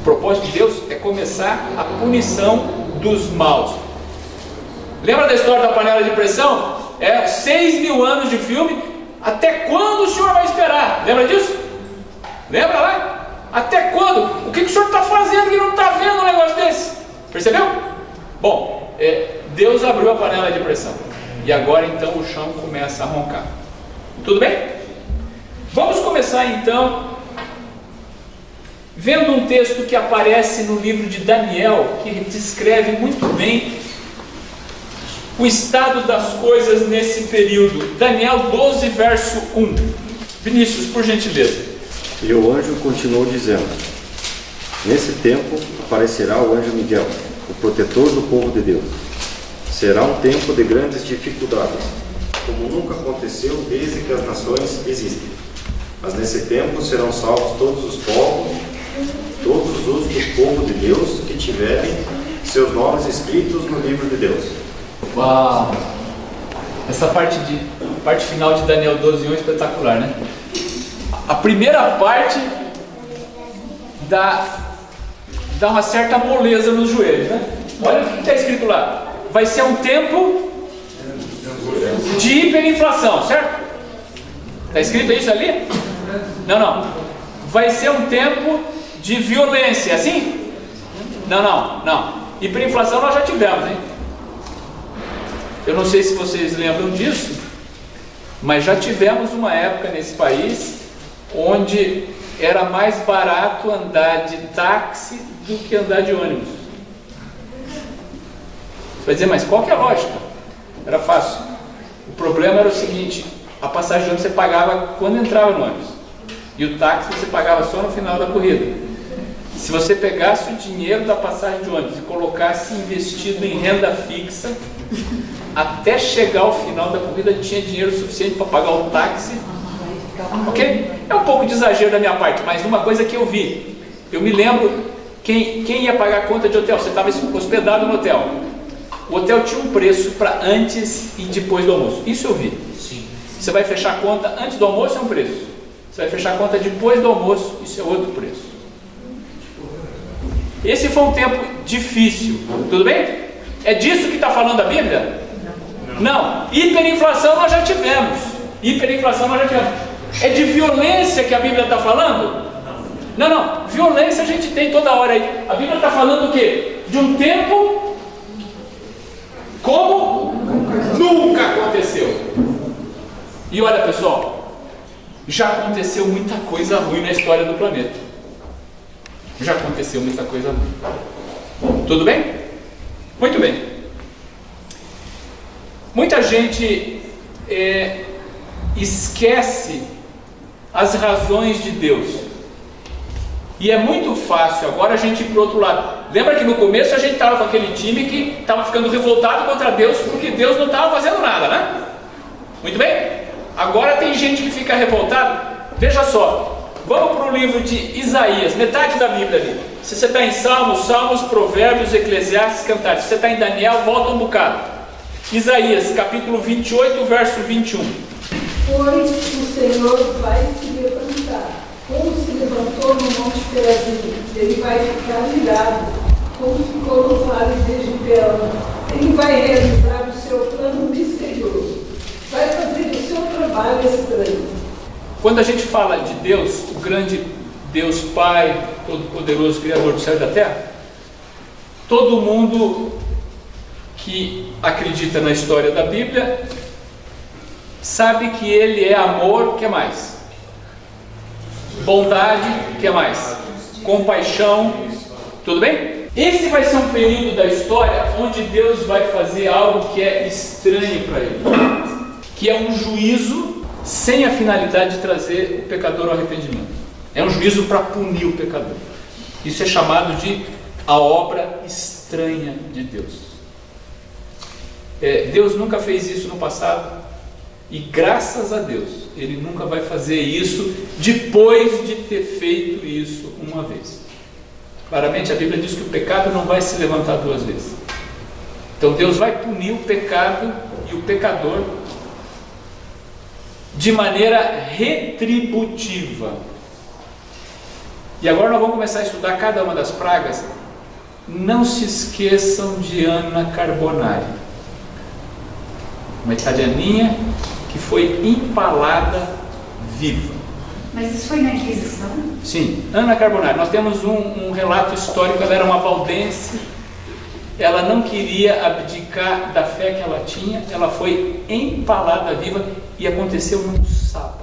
O propósito de Deus é começar a punição dos maus. Lembra da história da panela de pressão? 6.000 anos de filme. Até quando o senhor vai esperar? Lembra disso? Lembra lá? Até quando? O que o senhor está fazendo que não está vendo um negócio desse? Percebeu? Bom, Deus abriu a panela de pressão. E agora então o chão começa a roncar. Tudo bem? Vamos começar então vendo um texto que aparece no livro de Daniel, que descreve muito bem o estado das coisas nesse período. Daniel 12, verso 1. Vinícius, por gentileza. E o anjo continuou dizendo: nesse tempo aparecerá o anjo Miguel, o protetor do povo de Deus. Será um tempo de grandes dificuldades, como nunca aconteceu desde que as nações existem. Mas nesse tempo serão salvos todos os povos, todos os do povo de Deus que tiverem seus nomes escritos no livro de Deus. Uau! Essa parte final de Daniel 12, 1 é espetacular, né? A primeira parte dá uma certa moleza nos joelhos, né? Olha o que está escrito lá. Vai ser um tempo de hiperinflação, certo? Está escrito isso ali? Não. Vai ser um tempo de violência, assim? Não. Hiperinflação nós já tivemos, hein? Eu não sei se vocês lembram disso, Mas já tivemos uma época nesse país onde era mais barato andar de táxi do que andar de ônibus. Você vai dizer, mas qual que é a lógica? Era fácil. O problema era o seguinte: a passagem de ônibus você pagava quando entrava no ônibus, e o táxi você pagava só no final da corrida. Se você pegasse o dinheiro da passagem de ônibus e colocasse investido em renda fixa, até chegar ao final da corrida tinha dinheiro suficiente para pagar o táxi. Ok? É um pouco de exagero da minha parte, mas uma coisa que eu vi, eu me lembro, quem ia pagar a conta de hotel? Você estava hospedado no hotel, o hotel tinha um preço para antes e depois do almoço. Isso eu vi. Você vai fechar a conta antes do almoço, é um preço. Você vai fechar a conta depois do almoço, isso é outro preço. Esse foi um tempo difícil, tudo bem? É disso que está falando a Bíblia? Não. Hiperinflação nós já tivemos. É de violência que a Bíblia está falando? Não. Violência a gente tem toda hora aí. A Bíblia está falando o quê? De um tempo como nunca aconteceu. E olha, pessoal, já aconteceu muita coisa ruim na história do planeta. Já aconteceu muita coisa ruim. Tudo bem? Muito bem. Muita gente esquece as razões de Deus. E é muito fácil agora a gente ir para o outro lado. Lembra que no começo a gente estava com aquele time que estava ficando revoltado contra Deus porque Deus não estava fazendo nada, né? Muito bem? Agora tem gente que fica revoltada. Veja só, vamos para o livro de Isaías, metade da Bíblia ali. Se você está em Salmos, Provérbios, Eclesiastes, Cantares. Se você está em Daniel, volta um bocado. Isaías, capítulo 28, verso 21. Pois o Senhor vai se levantar, como se levantou no Monte Perazim. Ele vai ficar irado, como ficou no vale de Gibeão. Ele vai realizar o seu plano misterioso. Vai fazer o seu trabalho estranho. Quando a gente fala de Deus, o grande Deus Pai, Todo-Poderoso, Criador do céu e da terra, todo mundo que acredita na história da Bíblia sabe que Ele é amor, que mais? Bondade, que mais? Compaixão, tudo bem? Esse vai ser um período da história onde Deus vai fazer algo que é estranho para Ele, que é um juízo sem a finalidade de trazer o pecador ao arrependimento. É um juízo para punir o pecador. Isso é chamado de a obra estranha de Deus. Deus nunca fez isso no passado, e graças a Deus Ele nunca vai fazer isso depois de ter feito isso uma vez. Claramente a Bíblia diz que o pecado não vai se levantar duas vezes. Então Deus vai punir o pecado e o pecador de maneira retributiva. E agora nós vamos começar a estudar cada uma das pragas. Não se esqueçam de Anna Carbonari, uma italianinha que foi empalada viva. Mas isso foi na Inquisição? Sim, Anna Carbonari. Nós temos um relato histórico. Ela era uma valdense. Ela não queria abdicar da fé que ela tinha. Ela foi empalada viva e aconteceu num sábado.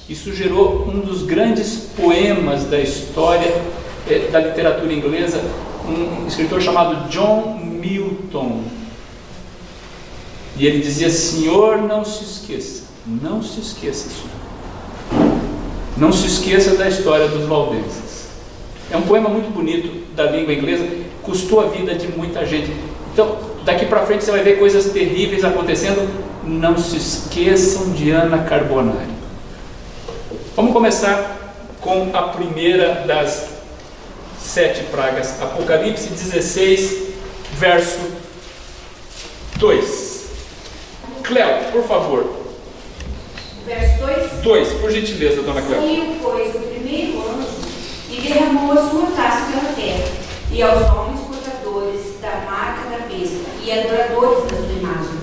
Isso gerou um dos grandes poemas da história da literatura inglesa, um escritor chamado John Milton. E ele dizia: Senhor, não se esqueça, Senhor. Não se esqueça da história dos valdenses. É um poema muito bonito da língua inglesa, custou a vida de muita gente. Então, daqui para frente você vai ver coisas terríveis acontecendo. Não se esqueçam de Anna Carbonari. Vamos começar com a primeira das 7 pragas. Apocalipse 16, verso 2. Cléo, por favor. Verso 2? 2, por gentileza, dona Cléo. Saiu, pois, o primeiro anjo e derramou a sua taça pela terra, e aos homens portadores da marca da besta e adoradores da sua imagem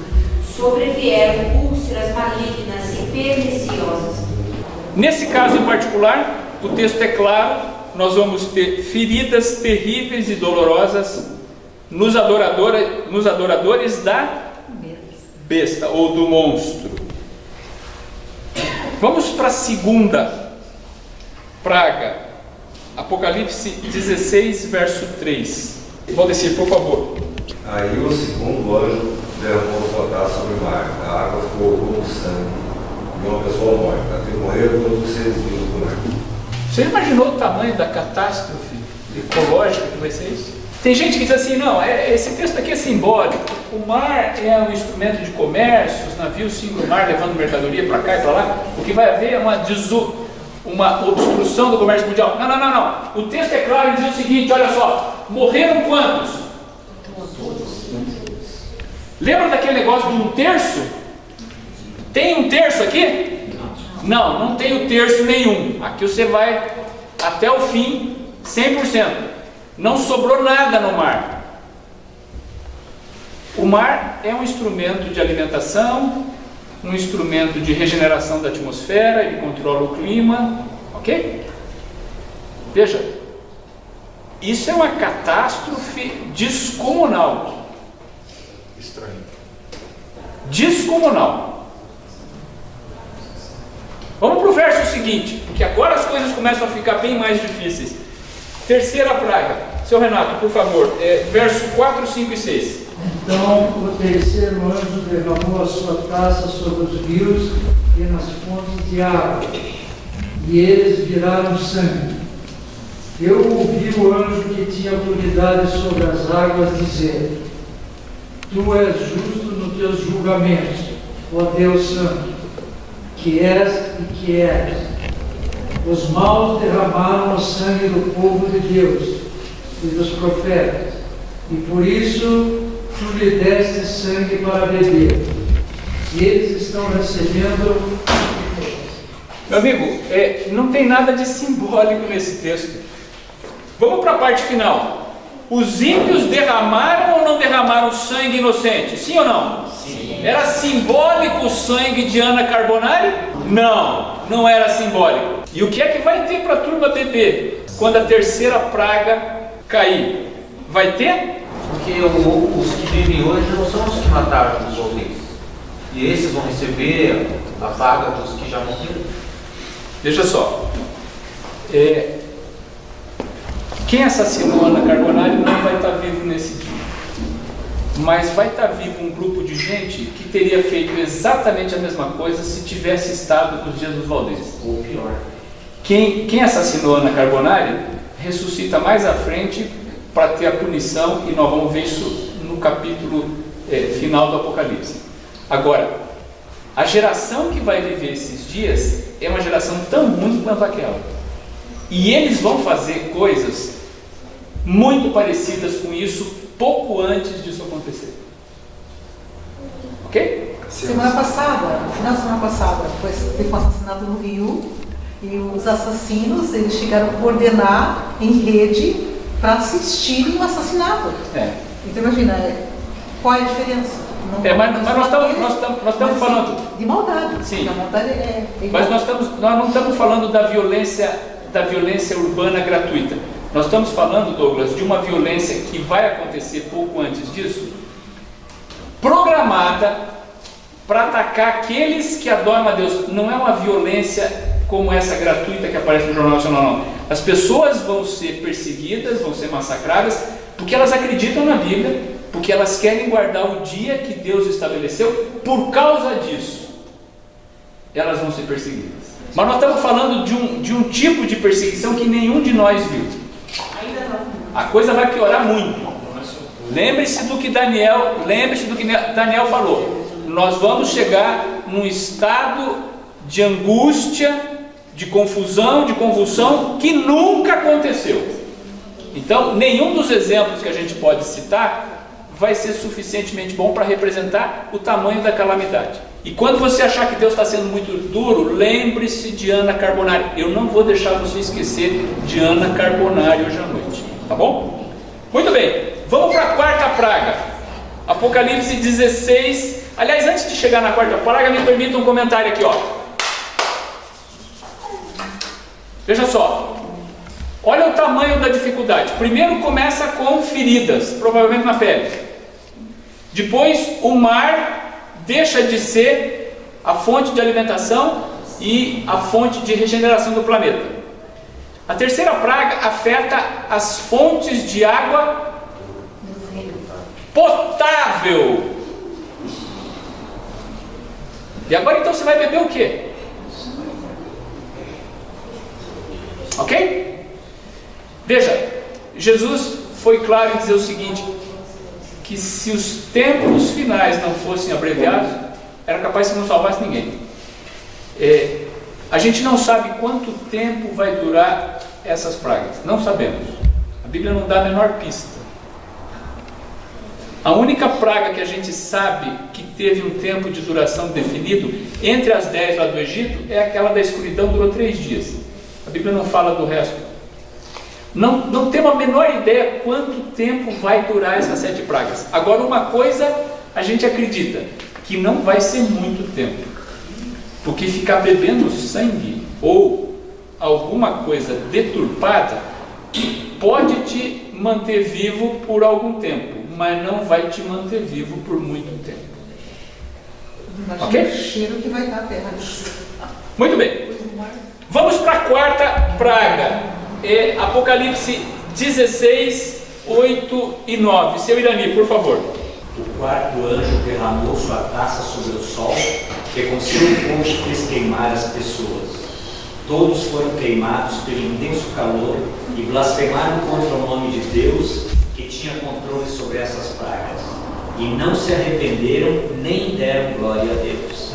sobrevieram úlceras malignas e perniciosas. Nesse caso em particular, o texto é claro, nós vamos ter feridas terríveis e dolorosas nos adoradores da besta ou do monstro. Vamos para a segunda praga. Apocalipse 16, verso 3. Valdecir, por favor. Aí o segundo anjo derramou sua taça sobre o mar. A água ficou como sangue de uma pessoa morta. Até morreram todos os seres vivos do mar. Você imaginou o tamanho da catástrofe ecológica que vai ser isso? Tem gente que diz assim, não, esse texto aqui é simbólico. O mar é um instrumento de comércio, os navios seguem o mar levando mercadoria para cá e para lá. O que vai haver é uma obstrução do comércio mundial. Não. O texto é claro e diz o seguinte, olha só, morreram quantos? Lembra daquele negócio de 1/3? Tem 1/3 aqui? Não tem 1/3 nenhum. Aqui você vai até o fim, 100%. Não sobrou nada no mar. O mar é um instrumento de alimentação, um instrumento de regeneração da atmosfera, ele controla o clima, ok? Veja, isso é uma catástrofe descomunal. Estranho. Descomunal. Vamos para o verso seguinte, que agora as coisas começam a ficar bem mais difíceis. Terceira praga. Seu Renato, por favor, verso 4, 5 e 6. Então o terceiro anjo derramou a sua taça sobre os rios e nas fontes de água, e eles viraram sangue. Eu ouvi o anjo que tinha autoridade sobre as águas dizer: Tu és justo nos teus julgamentos, ó Deus Santo, que és e que és. Os maus derramaram o sangue do povo de Deus e dos profetas, e por isso tu lhe deste sangue para beber. E eles estão recebendo. Meu amigo, não tem nada de simbólico nesse texto. Vamos para a parte final. Os ímpios derramaram ou não derramaram sangue inocente? Sim ou não? Sim. Era simbólico o sangue de Ana Carbonari? Não era simbólico. E o que é que vai ter para a turma beber quando a terceira praga cair? Vai ter? Porque os que vivem hoje não são os que mataram os homens. E esses vão receber a paga dos que já morreram. Veja só. Quem assassinou Ana Carbonari não vai estar vivo nesse dia. Mas vai estar vivo um grupo de gente que teria feito exatamente a mesma coisa se tivesse estado nos dias dos Valdezes. Ou pior. Quem assassinou Ana Carbonari ressuscita mais à frente para ter a punição, e nós vamos ver isso no capítulo final do Apocalipse. Agora, a geração que vai viver esses dias é uma geração tão ruim quanto aquela. E eles vão fazer coisas muito parecidas com isso pouco antes disso acontecer. Ok? Semana passada, no final da semana passada, teve um assassinato no Rio, e os assassinos, eles chegaram a coordenar em rede para assistirem o assassinato. Então imagina, qual é a diferença? Nós estamos falando de maldade. Sim. A maldade mas nós não estamos falando da violência urbana gratuita. Nós estamos falando, Douglas, de uma violência que vai acontecer pouco antes disso, programada para atacar aqueles que adoram a Deus. Não é uma violência como essa gratuita que aparece no Jornal Nacional, não. As pessoas vão ser perseguidas, vão ser massacradas, porque elas acreditam na Bíblia, porque elas querem guardar o dia que Deus estabeleceu. Por causa disso, elas vão ser perseguidas. Mas nós estamos falando de um tipo de perseguição que nenhum de nós viu. Ainda não. A coisa vai piorar muito. Lembre-se do que Daniel falou. Nós vamos chegar num estado de angústia, de confusão, de convulsão que nunca aconteceu. Então, nenhum dos exemplos que a gente pode citar vai ser suficientemente bom para representar o tamanho da calamidade. E quando você achar que Deus está sendo muito duro, lembre-se de Ana Carbonari. Eu não vou deixar você esquecer de Ana Carbonari hoje à noite, tá bom? Muito bem, vamos para a quarta praga. Apocalipse 16. Aliás, antes de chegar na quarta praga, me permita um comentário aqui, ó. Veja só. Olha o tamanho da dificuldade. Primeiro começa com feridas, provavelmente na pele. Depois o mar deixa de ser a fonte de alimentação e a fonte de regeneração do planeta. A terceira praga afeta as fontes de água potável. E agora então você vai beber o quê? Ok? Veja, Jesus foi claro em dizer o seguinte, que se os tempos finais não fossem abreviados, era capaz que não salvasse ninguém. A gente não sabe quanto tempo vai durar essas pragas, não sabemos. A Bíblia não dá a menor pista. A única praga que a gente sabe que teve um tempo de duração definido, entre as 10 lá do Egito, é aquela da escuridão, durou 3 dias. A Bíblia não fala do resto. Não temos a menor ideia quanto tempo vai durar essas 7 pragas. Agora, uma coisa a gente acredita, que não vai ser muito tempo. Porque ficar bebendo sangue ou alguma coisa deturpada pode te manter vivo por algum tempo, mas não vai te manter vivo por muito tempo. Imagina ok? O cheiro que vai dar a terra. Muito bem. Vamos para a quarta praga. Apocalipse 16, 8 e 9. Seu Irani, por favor. O quarto anjo derramou sua taça sobre o sol, que com seu fogo fez queimar as pessoas. Todos foram queimados pelo intenso calor e blasfemaram contra o nome de Deus, que tinha controle sobre essas pragas, e não se arrependeram nem deram glória a Deus.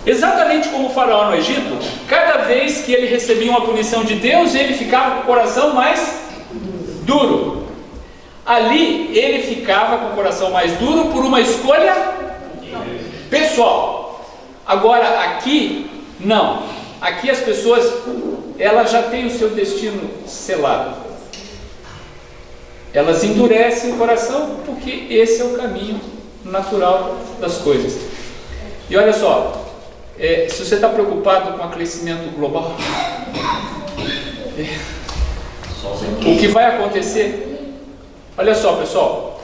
Exatamente como o faraó no Egito, cada vez que ele recebia uma punição de Deus, ele ficava com o coração mais duro. Ali ele ficava com o coração mais duro por uma escolha pessoal. Agora aqui, não. Aqui as pessoas, elas já têm o seu destino selado. Elas endurecem o coração porque esse é o caminho natural das coisas. E olha só, se você está preocupado com o aquecimento global, o que vai acontecer, olha só pessoal,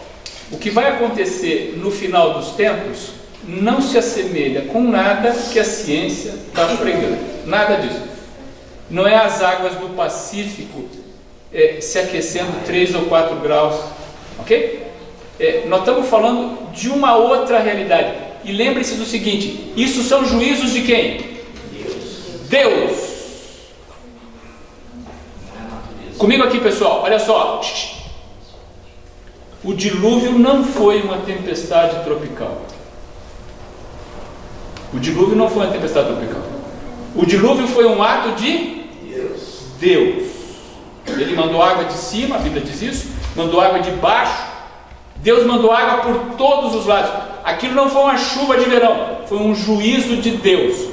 o que vai acontecer no final dos tempos não se assemelha com nada que a ciência está pregando, nada disso. Não é as águas do Pacífico se aquecendo 3 ou 4 graus, ok? Nós estamos falando de uma outra realidade. E lembre-se do seguinte, isso são juízos de quem? Deus. Comigo aqui pessoal, olha só. O dilúvio não foi uma tempestade tropical. O dilúvio não foi uma tempestade tropical. O dilúvio foi um ato de Deus. Ele mandou água de cima, a Bíblia diz isso, mandou água de baixo. Deus mandou água por todos os lados. Aquilo não foi uma chuva de verão, foi um juízo de Deus.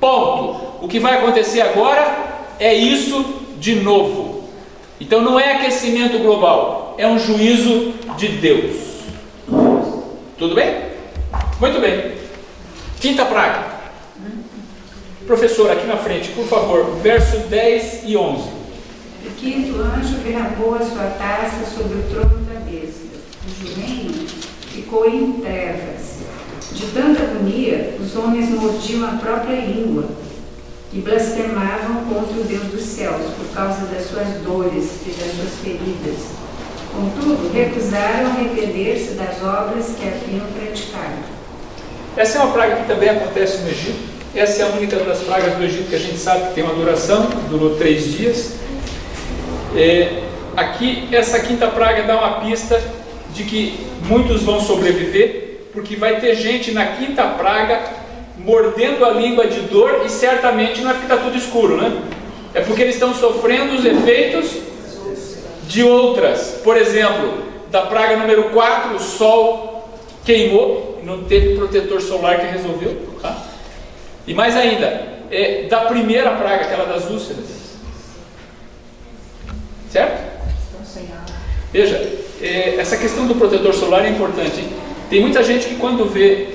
Ponto. O que vai acontecer agora é isso de novo. Então não é aquecimento global, é um juízo de Deus. Tudo bem? Muito bem. Quinta praga. Professor, aqui na frente, por favor, verso 10 e 11. O quinto anjo derramou a sua taça sobre o trono da besta, cujo reino ficou em trevas. De tanta agonia, os homens mordiam a própria língua e blasfemavam contra o Deus dos céus por causa das suas dores e das suas feridas. Contudo, recusaram arrepender-se das obras que haviam praticado. Essa é uma praga que também acontece no Egito. Essa é a única das pragas do Egito que a gente sabe que tem uma duração, durou 3 dias. Aqui, essa quinta praga dá uma pista de que muitos vão sobreviver, porque vai ter gente na quinta praga mordendo a língua de dor, e certamente não é porque está tudo escuro, né? É porque eles estão sofrendo os efeitos de outras. Por exemplo, da praga número 4, o sol queimou, não teve protetor solar que resolveu, tá? E mais ainda, da primeira praga, aquela das úlceras, certo? Veja, essa questão do protetor solar é importante, hein? Tem muita gente que quando vê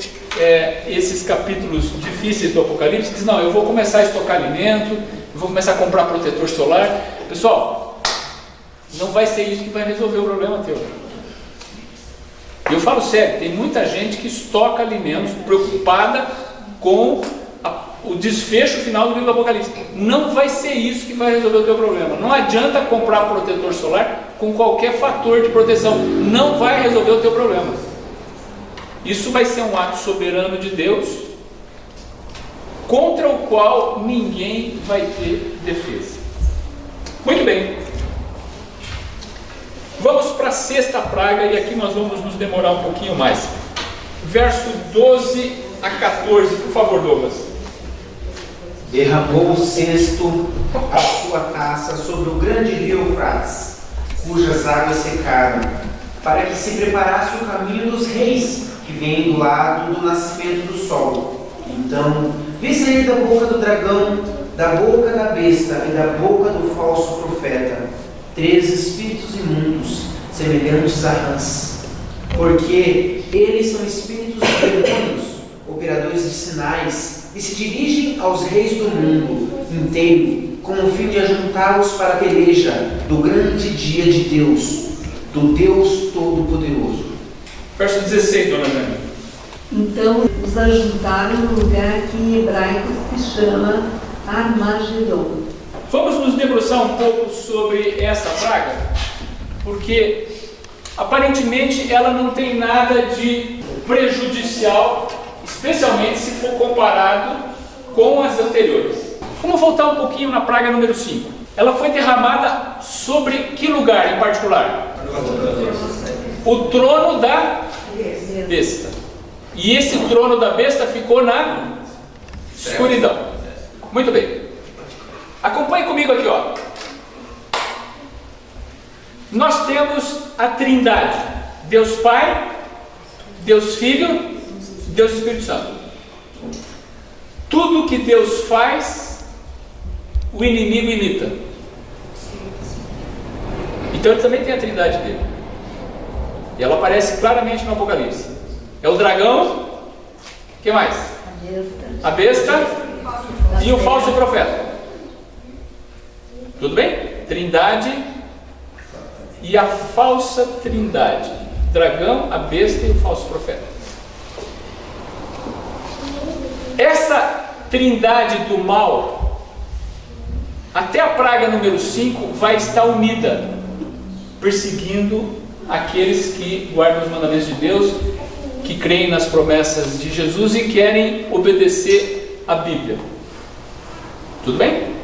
esses capítulos difíceis do Apocalipse diz, não, eu vou começar a estocar alimento, eu vou começar a comprar protetor solar. Pessoal, não vai ser isso que vai resolver o problema teu. Eu falo sério, tem muita gente que estoca alimentos preocupada com o desfecho final do livro do Apocalipse. Não vai ser isso que vai resolver o teu problema. Não adianta comprar protetor solar com qualquer fator de proteção. Não vai resolver o teu problema. Isso vai ser um ato soberano de Deus, contra o qual ninguém vai ter defesa. Muito bem. Vamos para a sexta praga, e aqui nós vamos nos demorar um pouquinho mais. Verso 12 a 14, por favor, Douglas. Derramou o cesto a sua taça sobre o grande rio Eufrates, cujas águas secaram, para que se preparasse o caminho dos reis, que vêm do lado do nascimento do sol. Então vi sair da boca do dragão, da boca da besta e da boca do falso profeta 3 espíritos imundos, semelhantes a rãs, porque eles são espíritos de demônios, operadores de sinais, e se dirigem aos reis do mundo inteiro, com o fim de ajuntá-los para a peleja do grande dia de Deus, do Deus Todo-Poderoso. Verso 16, dona Jane. Então os ajuntaram no lugar que em hebraico se chama Armagedon. Vamos nos debruçar um pouco sobre essa praga, porque aparentemente ela não tem nada de prejudicial, especialmente se for comparado com as anteriores. Vamos voltar um pouquinho na praga número 5. Ela foi derramada sobre que lugar em particular? O trono da besta. E esse trono da besta ficou na escuridão. Muito bem. Acompanhe comigo aqui, ó. Nós temos a Trindade: Deus Pai, Deus Filho, Deus Espírito Santo. Tudo que Deus faz, o inimigo imita. Então ele também tem a Trindade dele. E ela aparece claramente no Apocalipse. É o dragão, o que mais? A besta e o falso profeta. Tudo bem? Trindade e a falsa trindade: dragão, a besta e o falso profeta. Essa trindade do mal, até a praga número 5, vai estar unida, perseguindo aqueles que guardam os mandamentos de Deus, que creem nas promessas de Jesus e querem obedecer a Bíblia. Tudo bem?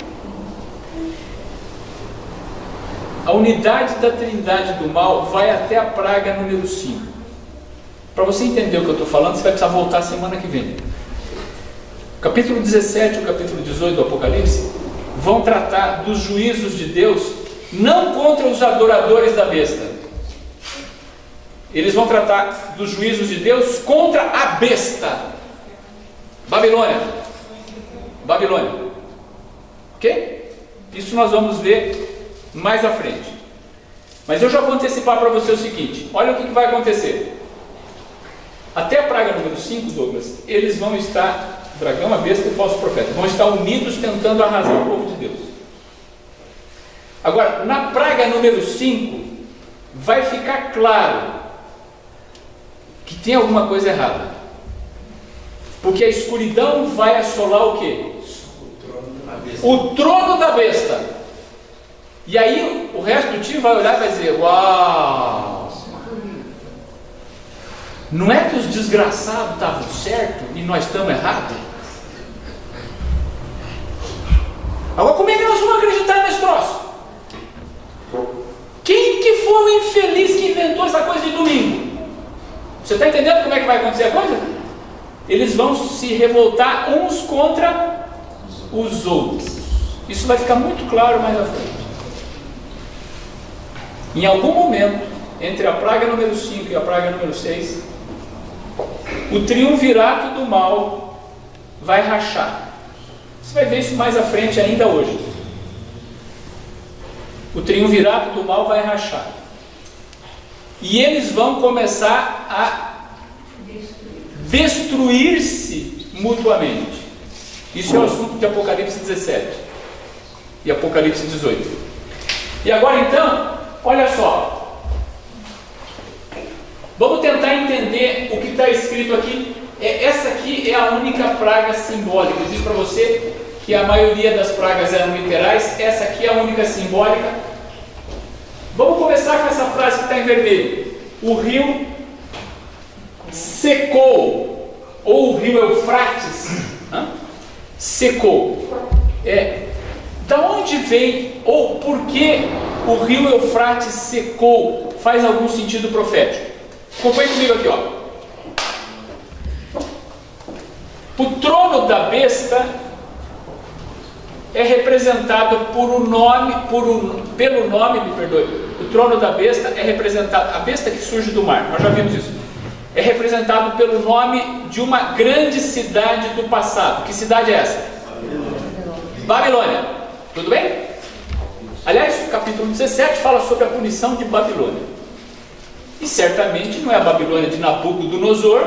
A unidade da trindade do mal vai até a praga número 5. Para você entender o que eu estou falando, você vai precisar voltar semana que vem. O capítulo 17 e o capítulo 18 do Apocalipse vão tratar dos juízos de Deus, não contra os adoradores da besta. Eles vão tratar dos juízos de Deus contra a besta. Babilônia. Babilônia. Ok? Isso nós vamos ver mais à frente. Mas eu já vou antecipar para você o seguinte: olha o que vai acontecer. Até a praga número 5, Douglas, eles vão estar, dragão, a besta e o falso profeta, vão estar unidos tentando arrasar o povo de Deus. Agora, na praga número 5, vai ficar claro que tem alguma coisa errada, porque a escuridão vai assolar o quê? O trono da besta. E aí o resto do time vai olhar e vai dizer: uau, não é que os desgraçados estavam certos e nós estamos errados? Agora como é que nós vamos acreditar nesse troço? Quem que foi o infeliz que inventou essa coisa de domingo? Você está entendendo como é que vai acontecer a coisa? Eles vão se revoltar uns contra os outros. Isso vai ficar muito claro mais à frente. Em algum momento, entre a praga número 5 e a praga número 6, o triunvirato do mal vai rachar. Você vai ver isso mais à frente ainda hoje. O triunvirato do mal vai rachar. E eles vão começar a destruir-se mutuamente. Isso é o assunto de Apocalipse 17 e Apocalipse 18. E agora então, olha só, vamos tentar entender o que está escrito aqui Essa aqui é a única praga simbólica. Eu disse para você que a maioria das pragas eram literais, essa aqui é a única simbólica. Vamos começar com essa frase que está em vermelho. O rio secou, ou o rio Eufrates secou. Da onde vem, ou por que o rio Eufrates secou, faz algum sentido profético? Acompanhe comigo aqui, ó. O trono da besta é representado pelo nome, me perdoe. O trono da besta é representado, a besta que surge do mar, nós já vimos isso. É representado pelo nome de uma grande cidade do passado. Que cidade é essa? Babilônia. Tudo bem? Aliás, o capítulo 17 fala sobre a punição de Babilônia. E certamente não é a Babilônia de Nabucodonosor,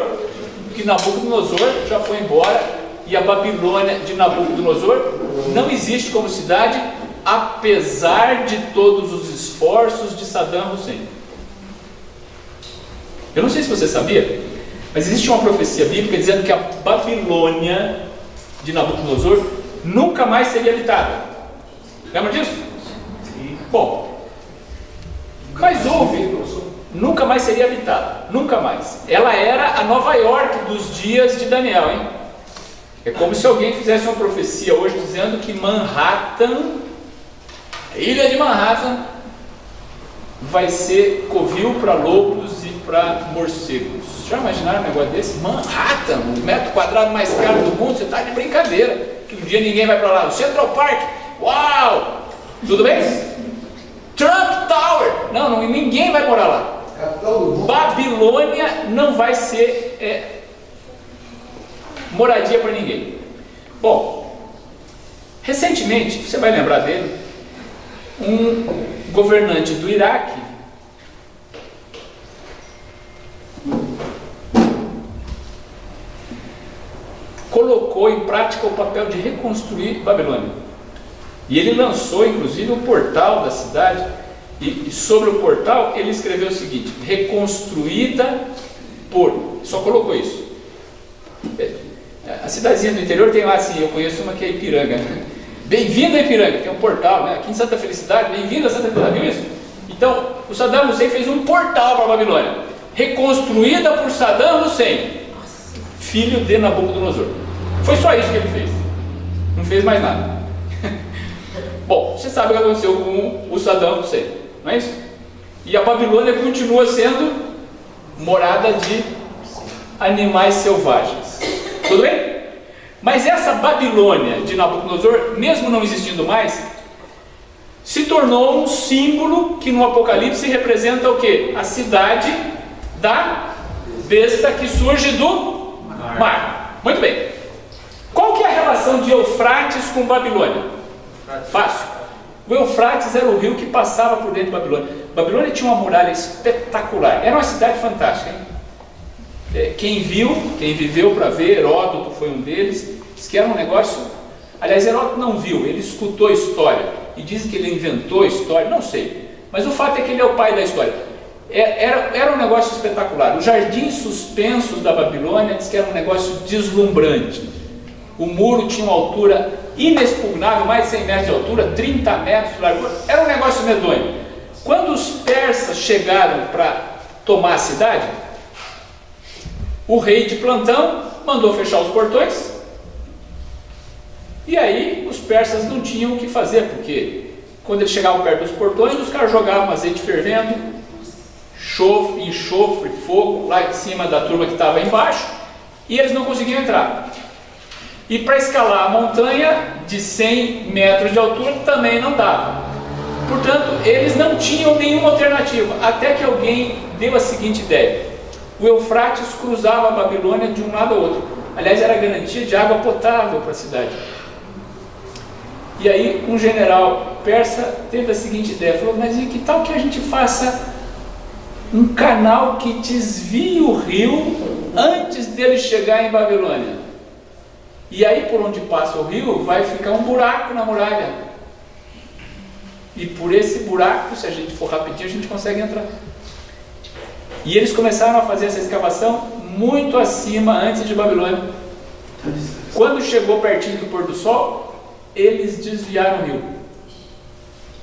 porque Nabucodonosor já foi embora e a Babilônia de Nabucodonosor não existe como cidade, apesar de todos os esforços de Saddam Hussein. Eu não sei se você sabia, mas existe uma profecia bíblica dizendo que a Babilônia de Nabucodonosor nunca mais seria habitada. Lembra disso? Sim. Bom, mas houve, nunca mais seria habitada, nunca mais. Ela era a Nova York dos dias de Daniel, hein? É como se alguém fizesse uma profecia hoje dizendo que Manhattan, a ilha de Manhattan, vai ser covil para lobos e para morcegos. Já imaginaram um negócio desse? Manhattan, o metro quadrado mais caro do mundo, você está de brincadeira. Que um dia ninguém vai para lá. O Central Park, uau! Tudo bem? Trump Tower, não, ninguém vai morar lá. Babilônia não vai ser moradia para ninguém. Bom, recentemente, você vai lembrar dele, um governante do Iraque colocou em prática o papel de reconstruir Babilônia. E ele lançou inclusive o portal da cidade, e sobre o portal ele escreveu o seguinte: reconstruída por, só colocou isso. A cidadezinha do interior tem lá assim, eu conheço uma que é Ipiranga. Bem-vindo a Ipiranga, tem um portal, né? Aqui em Santa Felicidade, bem-vindo a Santa Felicidade, viu isso? Então, o Saddam Hussein fez um portal para a Babilônia, reconstruída por Saddam Hussein, filho de Nabucodonosor. Foi só isso que ele fez, não fez mais nada. Bom, você sabe o que aconteceu com o Saddam Hussein, não é isso? E a Babilônia continua sendo morada de animais selvagens. Tudo bem? Mas essa Babilônia de Nabucodonosor, mesmo não existindo mais, se tornou um símbolo que no Apocalipse representa o quê? A cidade da besta que surge do mar. Muito bem. Qual que é a relação de Eufrates com Babilônia? Fácil. O Eufrates era o rio que passava por dentro de Babilônia. Babilônia tinha uma muralha espetacular. Era uma cidade fantástica, hein? Quem viveu para ver, Heródoto foi um deles, diz que era um negócio. Aliás, Heródoto não viu, ele escutou a história e dizem que ele inventou a história, não sei, mas o fato é que ele é o pai da história. Era um negócio espetacular. Os jardins suspensos da Babilônia diz que era um negócio deslumbrante. O muro tinha uma altura inexpugnável, mais de 100 metros de altura, 30 metros de largura. Era um negócio medonho. Quando os persas chegaram para tomar a cidade, o rei de plantão mandou fechar os portões. E aí os persas não tinham o que fazer, porque quando eles chegavam perto dos portões, os caras jogavam azeite fervendo, enxofre, fogo lá em cima da turma que estava embaixo, e eles não conseguiam entrar. E para escalar a montanha de 100 metros de altura também não dava. Portanto, eles não tinham nenhuma alternativa, até que alguém deu a seguinte ideia: o Eufrates cruzava a Babilônia de um lado ao outro. Aliás, era a garantia de água potável para a cidade. E aí um general persa teve a seguinte ideia, falou: mas e que tal que a gente faça um canal que desvie o rio antes dele chegar em Babilônia? E aí por onde passa o rio vai ficar um buraco na muralha. E por esse buraco, se a gente for rapidinho, a gente consegue entrar. E eles começaram a fazer essa escavação muito acima antes de Babilônia. Quando chegou pertinho do pôr do sol, eles desviaram o rio.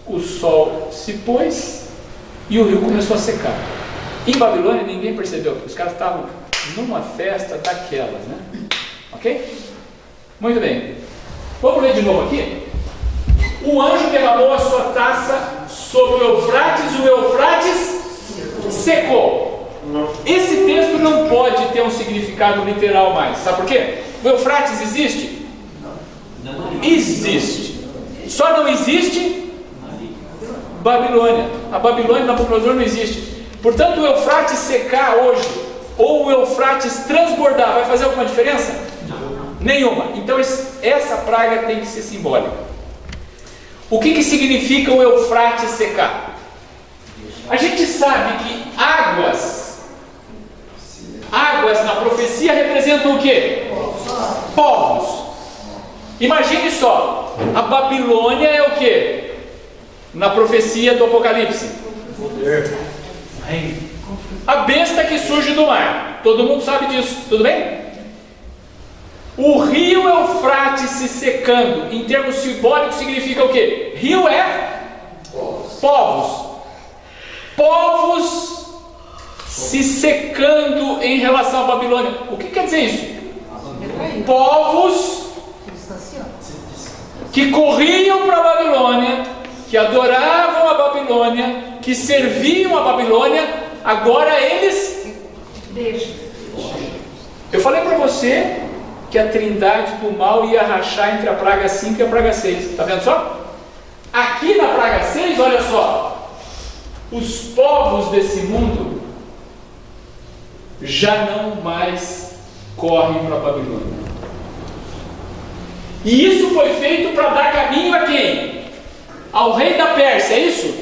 O sol se pôs e o rio começou a secar. Em Babilônia ninguém percebeu, porque os caras estavam numa festa daquelas, né? Ok? Muito bem. Vamos ler de novo aqui? O anjo derramou a sua taça sobre o Eufrates secou. Esse texto não pode ter um significado literal mais. Sabe por quê? O Eufrates existe? Existe. Só não existe Babilônia. A Babilônia, Nabucodonosor, não existe. Portanto, o Eufrates secar hoje, ou o Eufrates transbordar, vai fazer alguma diferença? Nenhuma. Então essa praga tem que ser simbólica. O que significa o Eufrates secar? A gente sabe que águas na profecia representam o quê? Povos. Imagine só, a Babilônia é o quê? Na profecia do Apocalipse. A besta que surge do mar. Todo mundo sabe disso, tudo bem? O rio Eufrates se secando, em termos simbólicos, significa o quê? Rio é povos. Povos se secando em relação à Babilônia. O que quer dizer isso? Povos que corriam para a Babilônia, que adoravam a Babilônia, que serviam a Babilônia, agora eles deixam. Eu falei para você que a trindade do mal ia rachar entre a praga 5 e a praga 6. Está vendo só? Aqui na praga 6, olha só, os povos desse mundo já não mais correm para a Babilônia. E isso foi feito para dar caminho a quem? Ao rei da Pérsia, é isso?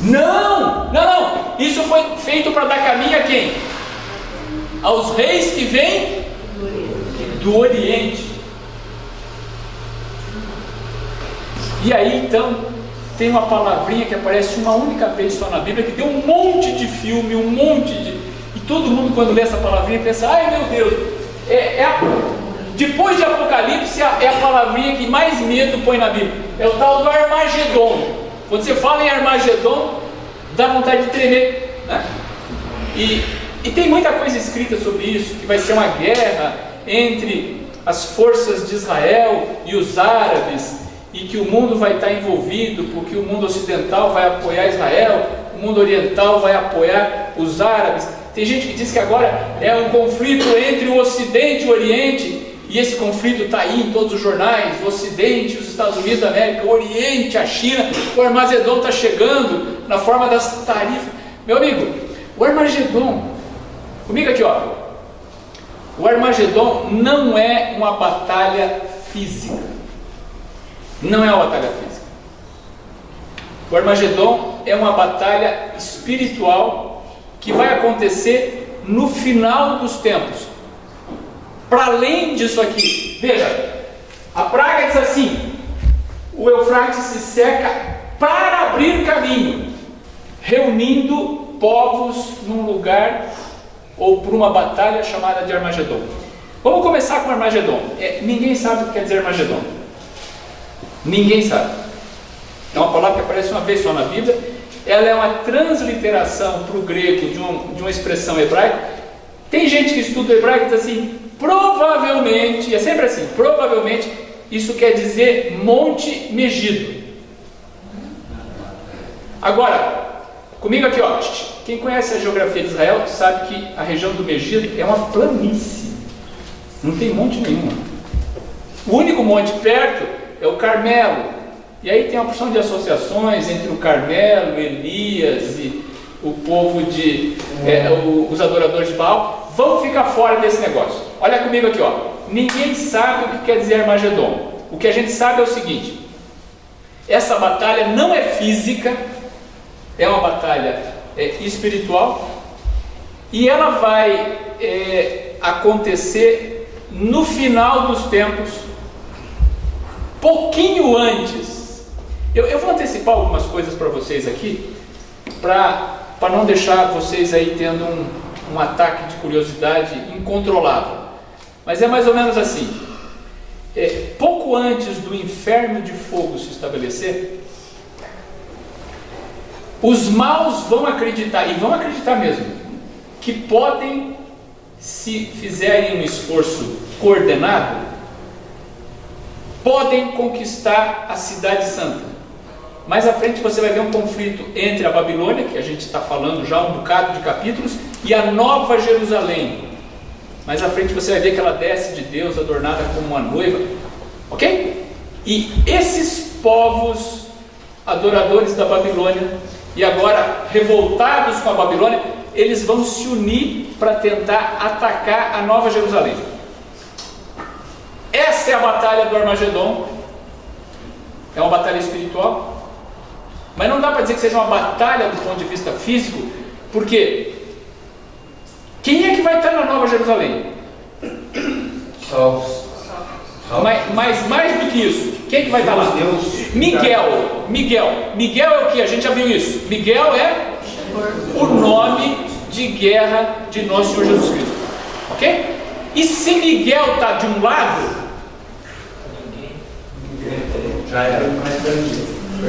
Não. Isso foi feito para dar caminho a quem? Aos reis que vêm do Oriente. E aí então tem uma palavrinha que aparece uma única vez só na Bíblia, que deu um monte de filme, e todo mundo quando lê essa palavrinha pensa, ai meu Deus, depois de Apocalipse é a palavrinha que mais medo põe na Bíblia, é o tal do Armagedon. Quando você fala em Armagedon, dá vontade de tremer, né? E tem muita coisa escrita sobre isso, que vai ser uma guerra entre as forças de Israel e os árabes, e que o mundo vai estar envolvido, porque o mundo ocidental vai apoiar Israel, o mundo oriental vai apoiar os árabes. Tem gente que diz que agora é um conflito entre o Ocidente e o Oriente, e esse conflito está aí em todos os jornais, o Ocidente, os Estados Unidos da América, o Oriente, a China. O Armagedon está chegando na forma das tarifas. Meu amigo, o Armagedon, comigo aqui, ó. O Armagedon não é uma batalha física. Não é uma batalha física. O Armagedon é uma batalha espiritual que vai acontecer no final dos tempos. Para além disso aqui, veja, a praga diz assim: o Eufrates se seca para abrir caminho, reunindo povos num lugar ou por uma batalha chamada de Armagedon. Vamos começar com Armagedon. Ninguém sabe o que quer dizer Armagedon. Ninguém sabe. É uma palavra que aparece uma vez só na Bíblia. Ela é uma transliteração para o grego de uma expressão hebraica. Tem gente que estuda o hebraico e diz assim, provavelmente, é sempre assim, provavelmente isso quer dizer Monte Megido. Agora, comigo aqui, ó, quem conhece a geografia de Israel sabe que a região do Megido é uma planície, não tem monte nenhum. O único monte perto é o Carmelo, e aí tem uma porção de associações entre o Carmelo, Elias e o povo os adoradores de Baal. Vamos ficar fora desse negócio. Olha comigo aqui, ó. Ninguém sabe o que quer dizer Armagedon. O que a gente sabe é o seguinte: essa batalha não é física, é uma batalha espiritual, e ela vai acontecer no final dos tempos, pouquinho antes. Eu vou antecipar algumas coisas para vocês aqui, para não deixar vocês aí tendo um ataque de curiosidade incontrolável. Mas é mais ou menos assim. Pouco antes do inferno de fogo se estabelecer, os maus vão acreditar, e vão acreditar mesmo, que podem, se fizerem um esforço coordenado, podem conquistar a cidade santa. Mais à frente você vai ver um conflito entre a Babilônia, que a gente está falando já um bocado de capítulos, e a Nova Jerusalém. Mais à frente você vai ver que ela desce de Deus adornada como uma noiva, ok? E esses povos adoradores da Babilônia, e agora revoltados com a Babilônia, eles vão se unir para tentar atacar a Nova Jerusalém. Essa é a batalha do Armagedon. É uma batalha espiritual, mas não dá para dizer que seja uma batalha do ponto de vista físico, porque quem é que vai estar na Nova Jerusalém? Mas mais do que isso, quem é que vai estar lá? Miguel é o que? A gente já viu isso. Miguel é o nome de guerra de nosso Senhor Jesus Cristo, ok? E se Miguel está de um lado,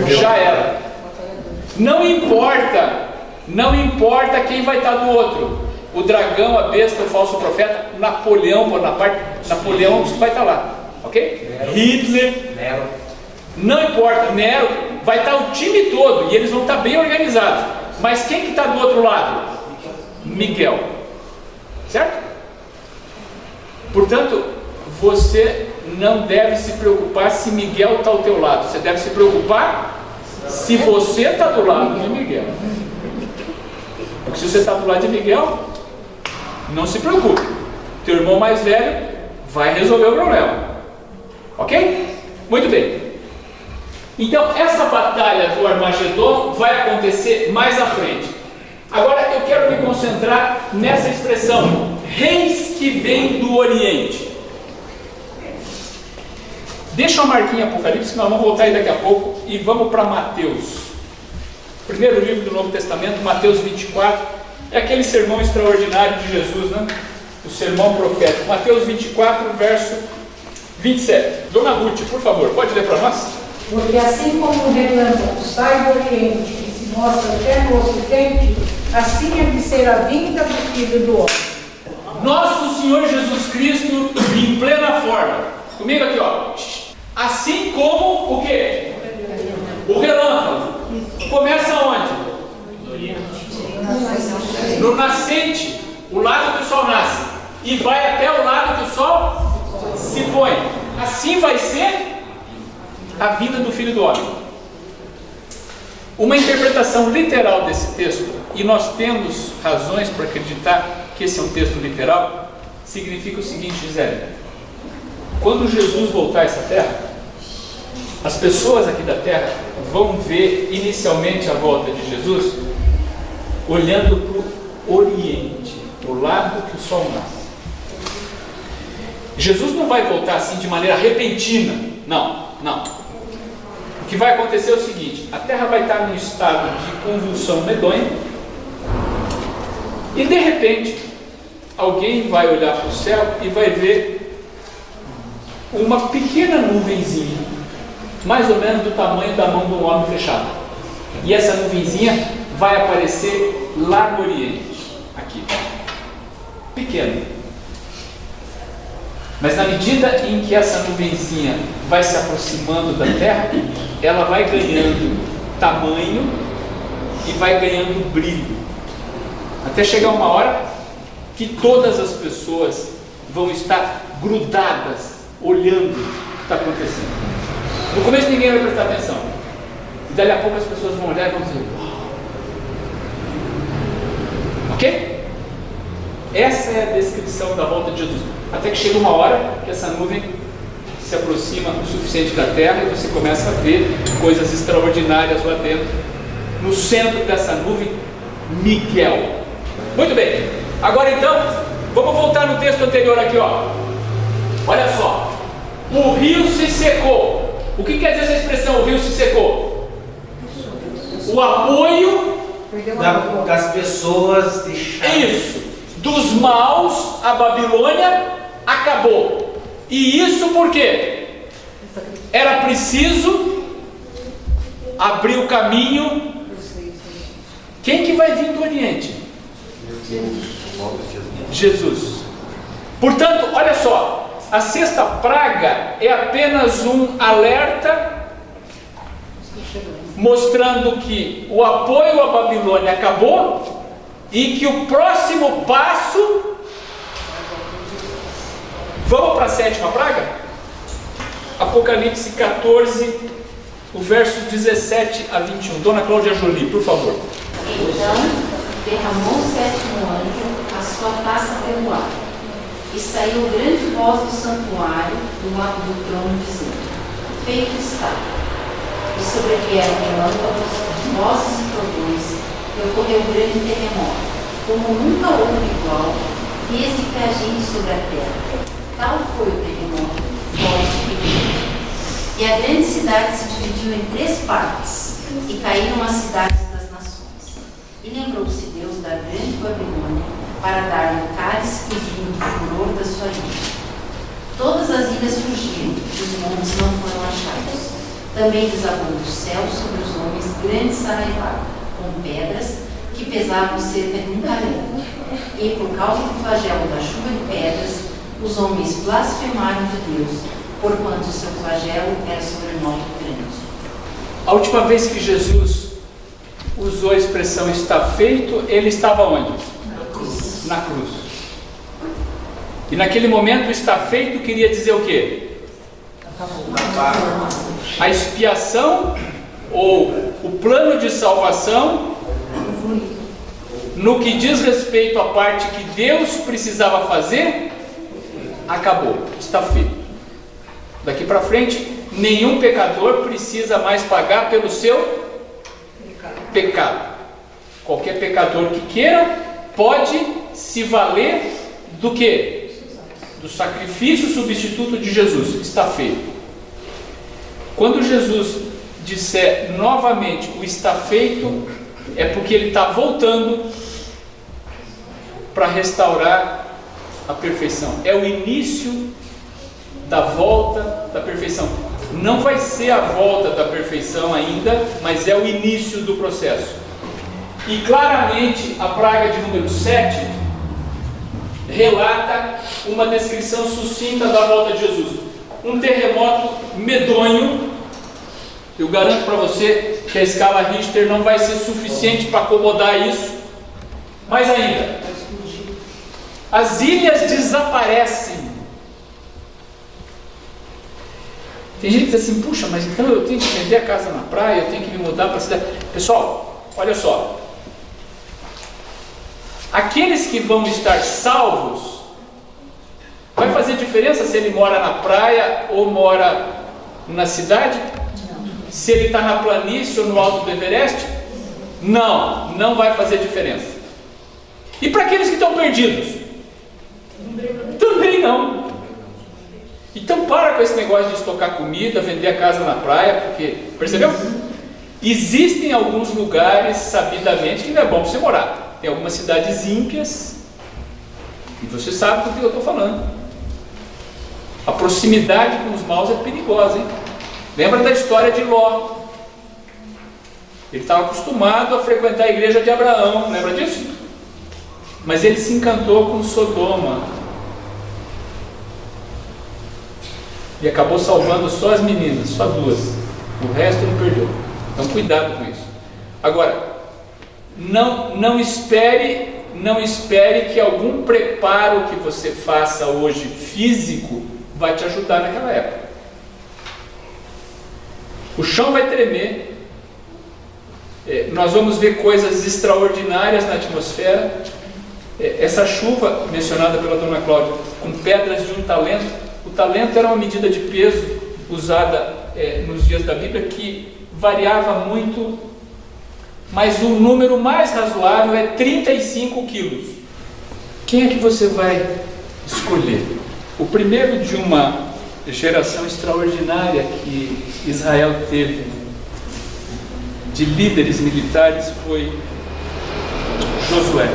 já era. Não importa quem vai estar do outro. O dragão, a besta, o falso profeta, Napoleão vai estar lá, ok? Hitler, Nero. Não importa, Nero, vai estar o time todo e eles vão estar bem organizados. Mas quem que está do outro lado? Miguel, certo? Portanto, você não deve se preocupar se Miguel está ao teu lado. Você deve se preocupar se você está do lado de Miguel. Porque se você está do lado de Miguel, não se preocupe. Teu irmão mais velho vai resolver o problema. Ok? Muito bem. Então, essa batalha do Armagedon vai acontecer mais à frente. Agora, eu quero me concentrar nessa expressão, reis que vêm do Oriente. Deixa uma marquinha em Apocalipse, que nós vamos voltar aí daqui a pouco, e vamos para Mateus. Primeiro livro do Novo Testamento, Mateus 24, é aquele sermão extraordinário de Jesus, né? O sermão profético. Mateus 24, verso 27. Dona Ruth, por favor, pode ler para nós? Porque assim como o relâmpago sai do Oriente e se mostra até no Ocidente, assim é de ser a vinda do Filho do Homem. Nosso Senhor Jesus Cristo em plena forma. Comigo aqui, ó. Assim como o quê? O relâmpago. Começa onde? No nascente, o lado que o sol nasce, e vai até o lado que o sol se põe. Assim vai ser a vida do Filho do Homem. Uma interpretação literal desse texto, e nós temos razões para acreditar que esse é um texto literal, significa o seguinte, Gisele: quando Jesus voltar a essa terra, as pessoas aqui da terra vão ver inicialmente a volta de Jesus olhando para o Oriente, para o lado que o sol nasce. Jesus não vai voltar assim de maneira repentina, não. O que vai acontecer é o seguinte: a terra vai estar num estado de convulsão medonha, e de repente alguém vai olhar para o céu e vai ver uma pequena nuvenzinha, mais ou menos do tamanho da mão de um homem fechado. E essa nuvenzinha vai aparecer lá no Oriente, aqui, pequena. Mas na medida em que essa nuvenzinha vai se aproximando da terra, ela vai ganhando tamanho e vai ganhando brilho, até chegar uma hora que todas as pessoas vão estar grudadas, olhando o que está acontecendo. No começo ninguém vai prestar atenção, e dali a pouco as pessoas vão olhar e vão dizer: ok? Essa é a descrição da volta de Jesus. Até que chega uma hora que essa nuvem se aproxima o suficiente da terra e você começa a ver coisas extraordinárias lá dentro. No centro dessa nuvem, Miguel. Muito bem. Agora então, vamos voltar no texto anterior aqui, ó. Olha só. O rio se secou. O que quer dizer essa expressão, o rio se secou? O apoio das pessoas deixaram. Isso. dos maus, a Babilônia acabou. E isso por quê? Era preciso abrir o caminho. Quem que vai vir do Oriente? Jesus. Portanto, olha só, a sexta praga é apenas um alerta mostrando que o apoio à Babilônia acabou e que o próximo passo... Vamos para a sétima praga? Apocalipse 14, o verso 17 a 21. Dona Cláudia Jolie, por favor. Então derramou o sétimo anjo a sua taça pelo ar, e saiu grande voz do santuário do lado do trono, dizendo: feito está. E sobrevieram relâmpagos, vozes e trovões, e ocorreu grande terremoto, como nunca houve igual, desde que agindo sobre a terra. Tal foi o terremoto, forte e violento. E a grande cidade se dividiu em 3 partes, e caíram as cidades das nações. E lembrou-se Deus da grande Babilônia, para dar-lhe o cálice que vinha do furor da sua ira. Todas as ilhas fugiram, e os montes não foram achados. Também desabou do céu sobre os homens grande saraivá, com pedras que pesavam cerca de 1 talento. E por causa do flagelo da chuva de pedras, os homens blasfemaram de Deus, porquanto o seu flagelo era sobremodo grande. A última vez que Jesus usou a expressão está feito, ele estava onde? Na cruz. E naquele momento, está feito queria dizer o quê? A expiação ou o plano de salvação, no que diz respeito à parte que Deus precisava fazer, acabou, está feito. Daqui para frente, nenhum pecador precisa mais pagar pelo seu pecado. Qualquer pecador que queira pode se valer do que? Do sacrifício substituto de Jesus. Está feito. Quando Jesus disser novamente o está feito, é porque ele está voltando para restaurar a perfeição. É o início da volta da perfeição. Não vai ser a volta da perfeição ainda, mas é o início do processo. E claramente a praga de número 7 relata uma descrição sucinta da volta de Jesus. Um terremoto medonho. Eu garanto para você que a escala Richter não vai ser suficiente para acomodar isso. Mais ainda, as ilhas desaparecem. Tem gente que diz assim: puxa, mas então eu tenho que vender a casa na praia, eu tenho que me mudar para a cidade. Pessoal, olha só. Aqueles que vão estar salvos, vai fazer diferença se ele mora na praia ou mora na cidade? Se ele está na planície ou no alto do Everest? Não, não vai fazer diferença. E para aqueles que estão perdidos? Também não. Então para com esse negócio de estocar comida, vender a casa na praia, porque, percebeu? Existem alguns lugares, sabidamente, que não é bom para você morar. Tem algumas cidades ímpias, e você sabe do que eu estou falando. A proximidade com os maus é perigosa, hein? Lembra da história de Ló? Ele estava acostumado a frequentar a igreja de Abraão, lembra disso? Mas ele se encantou com Sodoma e acabou salvando só as meninas, só 2. O resto ele perdeu. Então cuidado com isso. Agora, não espere que algum preparo que você faça hoje físico vai te ajudar naquela época. O chão vai tremer. Nós vamos ver coisas extraordinárias na atmosfera. Essa chuva mencionada pela Dona Cláudia, com pedras de 1 talento. O talento era uma medida de peso usada nos dias da Bíblia que variava muito, mas o número mais razoável é 35 quilos. Quem é que você vai escolher? O primeiro de uma geração extraordinária que Israel teve de líderes militares foi Josué.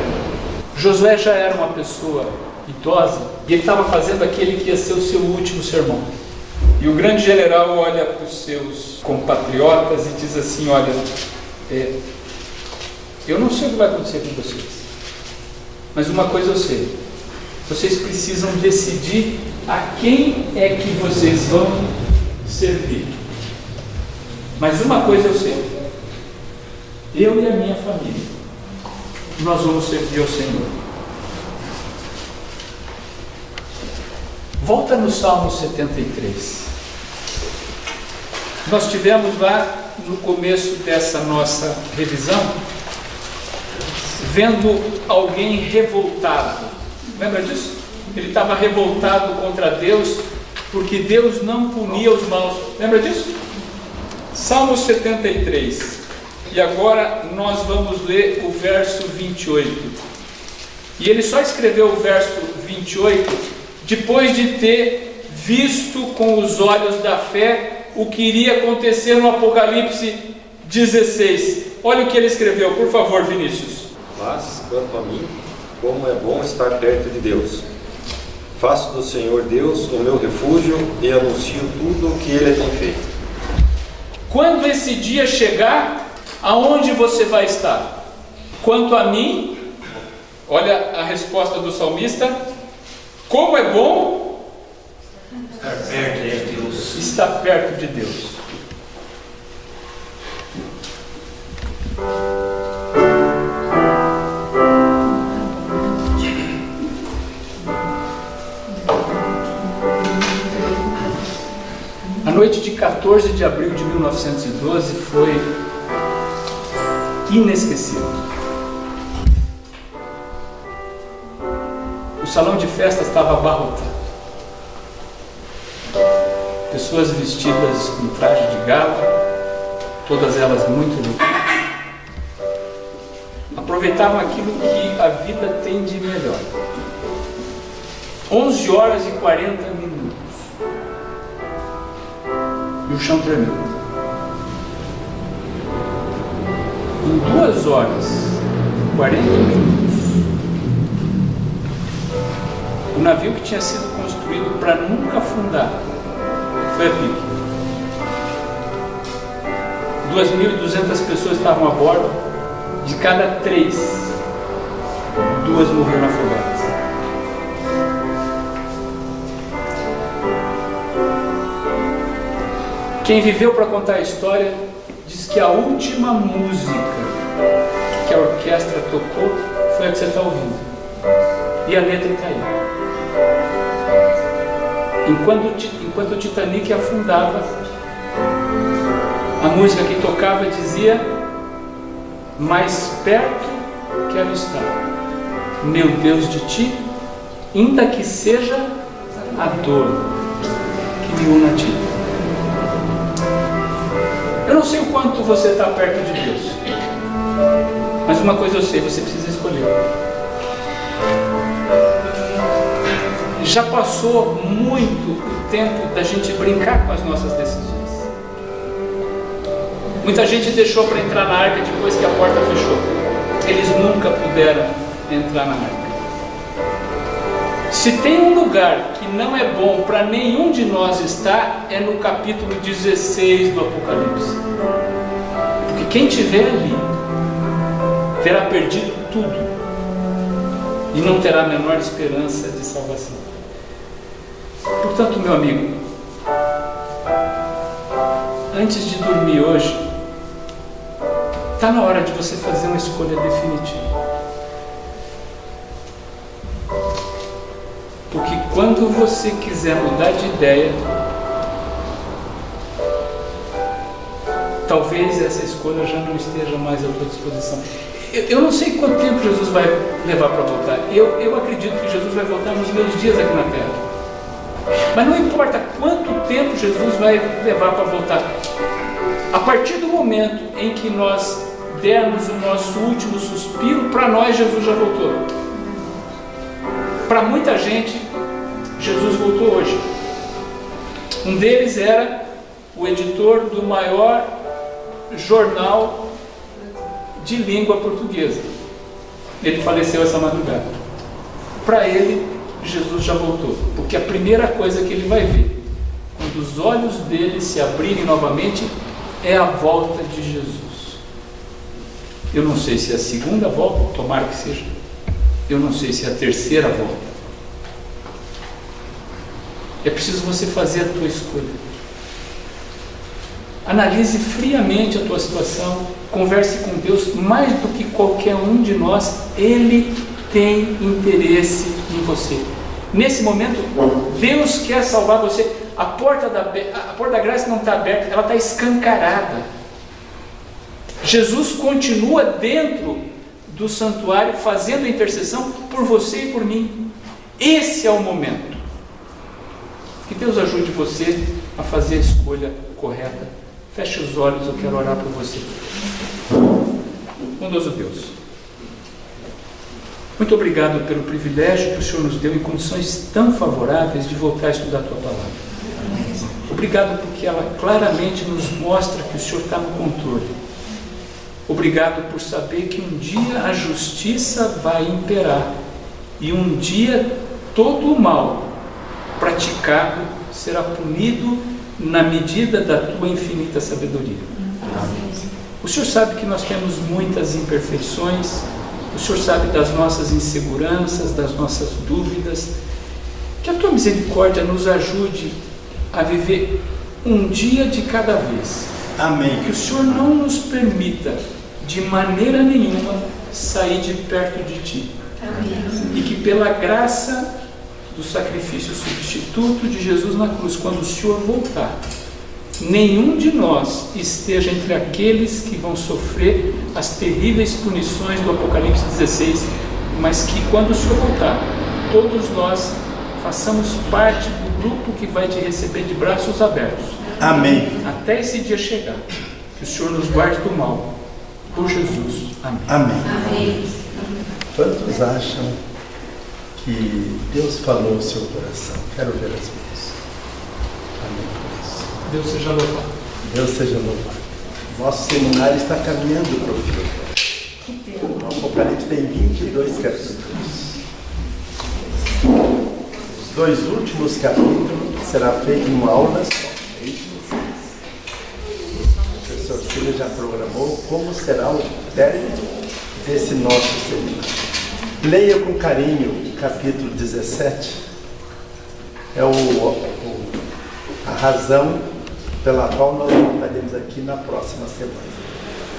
Josué já era uma pessoa idosa e ele estava fazendo aquele que ia ser o seu último sermão. E o grande general olha para os seus compatriotas e diz assim: olha, eu não sei o que vai acontecer com vocês, mas uma coisa eu sei, vocês precisam decidir a quem é que vocês vão servir. Mas uma coisa eu sei, eu e a minha família, nós vamos servir ao Senhor. Volta no Salmo 73. Nós tivemos lá no começo dessa nossa revisão, vendo alguém revoltado. Lembra disso? Ele estava revoltado contra Deus, porque Deus não punia os maus. Lembra disso? Salmo 73. E agora nós vamos ler o verso 28. E ele só escreveu o verso 28 depois de ter visto com os olhos da fé o que iria acontecer no Apocalipse 16. Olha o que ele escreveu, por favor, Vinícius. Mas, quanto a mim, como é bom estar perto de Deus. Faço do Senhor Deus o meu refúgio e anuncio tudo o que Ele tem feito. Quando esse dia chegar, aonde você vai estar? Quanto a mim, olha a resposta do salmista: como é bom estar perto de Deus. Estar perto de Deus. A noite de 14 de abril de 1912 foi inesquecível. O salão de festa estava abarrotado. Pessoas vestidas com traje de gala, todas elas muito bonitas, aproveitavam aquilo que a vida tem de melhor. 11 horas e 40 minutos. E o chão tremeu. Em 2 horas e 40 minutos, o navio que tinha sido construído para nunca afundar foi a pique. 2.200 pessoas estavam a bordo. De cada 3, 2 morreram afogadas. Quem viveu para contar a história diz que a última música que a orquestra tocou foi a que você está ouvindo. E a letra está aí. Enquanto o Titanic afundava, a música que tocava dizia: mais perto quero estar, meu Deus, de ti, ainda que seja a dor que me une a ti. Eu não sei o quanto você está perto de Deus, mas uma coisa eu sei, você precisa escolher. Já passou muito o tempo da gente brincar com as nossas decisões. Muita gente deixou para entrar na arca depois que a porta fechou. Eles nunca puderam entrar na arca. Se tem um lugar que não é bom para nenhum de nós estar, é no capítulo 16 do Apocalipse. Porque quem estiver ali terá perdido tudo e não terá a menor esperança de salvação. Portanto, meu amigo, antes de dormir hoje, está na hora de você fazer uma escolha definitiva. Porque quando você quiser mudar de ideia, talvez essa escolha já não esteja mais à sua disposição. Eu não sei quanto tempo Jesus vai levar para voltar. Eu acredito que Jesus vai voltar nos meus dias aqui na Terra. Mas não importa quanto tempo Jesus vai levar para voltar. A partir do momento em que nós dermos o nosso último suspiro, para nós Jesus já voltou. Para muita gente, Jesus voltou hoje. Um deles era o editor do maior jornal de língua portuguesa. Ele faleceu essa madrugada. Para ele, Jesus já voltou, porque a primeira coisa que ele vai ver, quando os olhos dele se abrirem novamente, é a volta de Jesus. Eu não sei se é a segunda volta, tomara que seja. Eu não sei se é a terceira volta. É preciso você fazer a tua escolha. Analise friamente a tua situação, converse com Deus. Mais do que qualquer um de nós, Ele tem interesse em você. Nesse momento, Deus quer salvar você. A porta da graça não está aberta, ela está escancarada. Jesus continua dentro do santuário fazendo intercessão por você e por mim. Esse é o momento. Que Deus ajude você a fazer a escolha correta. Feche os olhos, eu quero orar por você. Bondoso Deus, muito obrigado pelo privilégio que o Senhor nos deu em condições tão favoráveis de voltar a estudar a Tua Palavra. Obrigado porque ela claramente nos mostra que o Senhor está no controle. Obrigado por saber que um dia a justiça vai imperar e um dia todo o mal praticado será punido na medida da Tua infinita sabedoria. O Senhor sabe que nós temos muitas imperfeições, o Senhor sabe das nossas inseguranças, das nossas dúvidas. Que a Tua misericórdia nos ajude a viver um dia de cada vez. Amém. Que o Senhor não nos permita de maneira nenhuma sair de perto de Ti. Amém. E que pela graça do sacrifício substituto de Jesus na cruz, quando o Senhor voltar, nenhum de nós esteja entre aqueles que vão sofrer as terríveis punições do Apocalipse 16, mas que quando o Senhor voltar, todos nós façamos parte do grupo que vai te receber de braços abertos. Amém. Até esse dia chegar. Que o Senhor nos guarde do mal. Por Jesus. Amém. Amém. Amém. Quantos acham que Deus falou o seu coração? Quero ver as mãos. Amém. Deus seja louvado. Deus seja louvado. Nosso seminário está caminhando para o fim. O Apocalipse tem 22 capítulos. Os 2 últimos capítulos será feito em uma aula só. O professor Silvio já programou como será o término desse nosso seminário. Leia com carinho o capítulo 17. É a razão pela qual nós voltaremos aqui na próxima semana.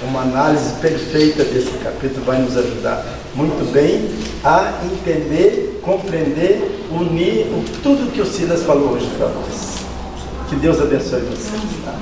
Uma análise perfeita desse capítulo vai nos ajudar muito bem a entender, compreender, unir tudo que o Silas falou hoje para nós. Que Deus abençoe vocês. Tá?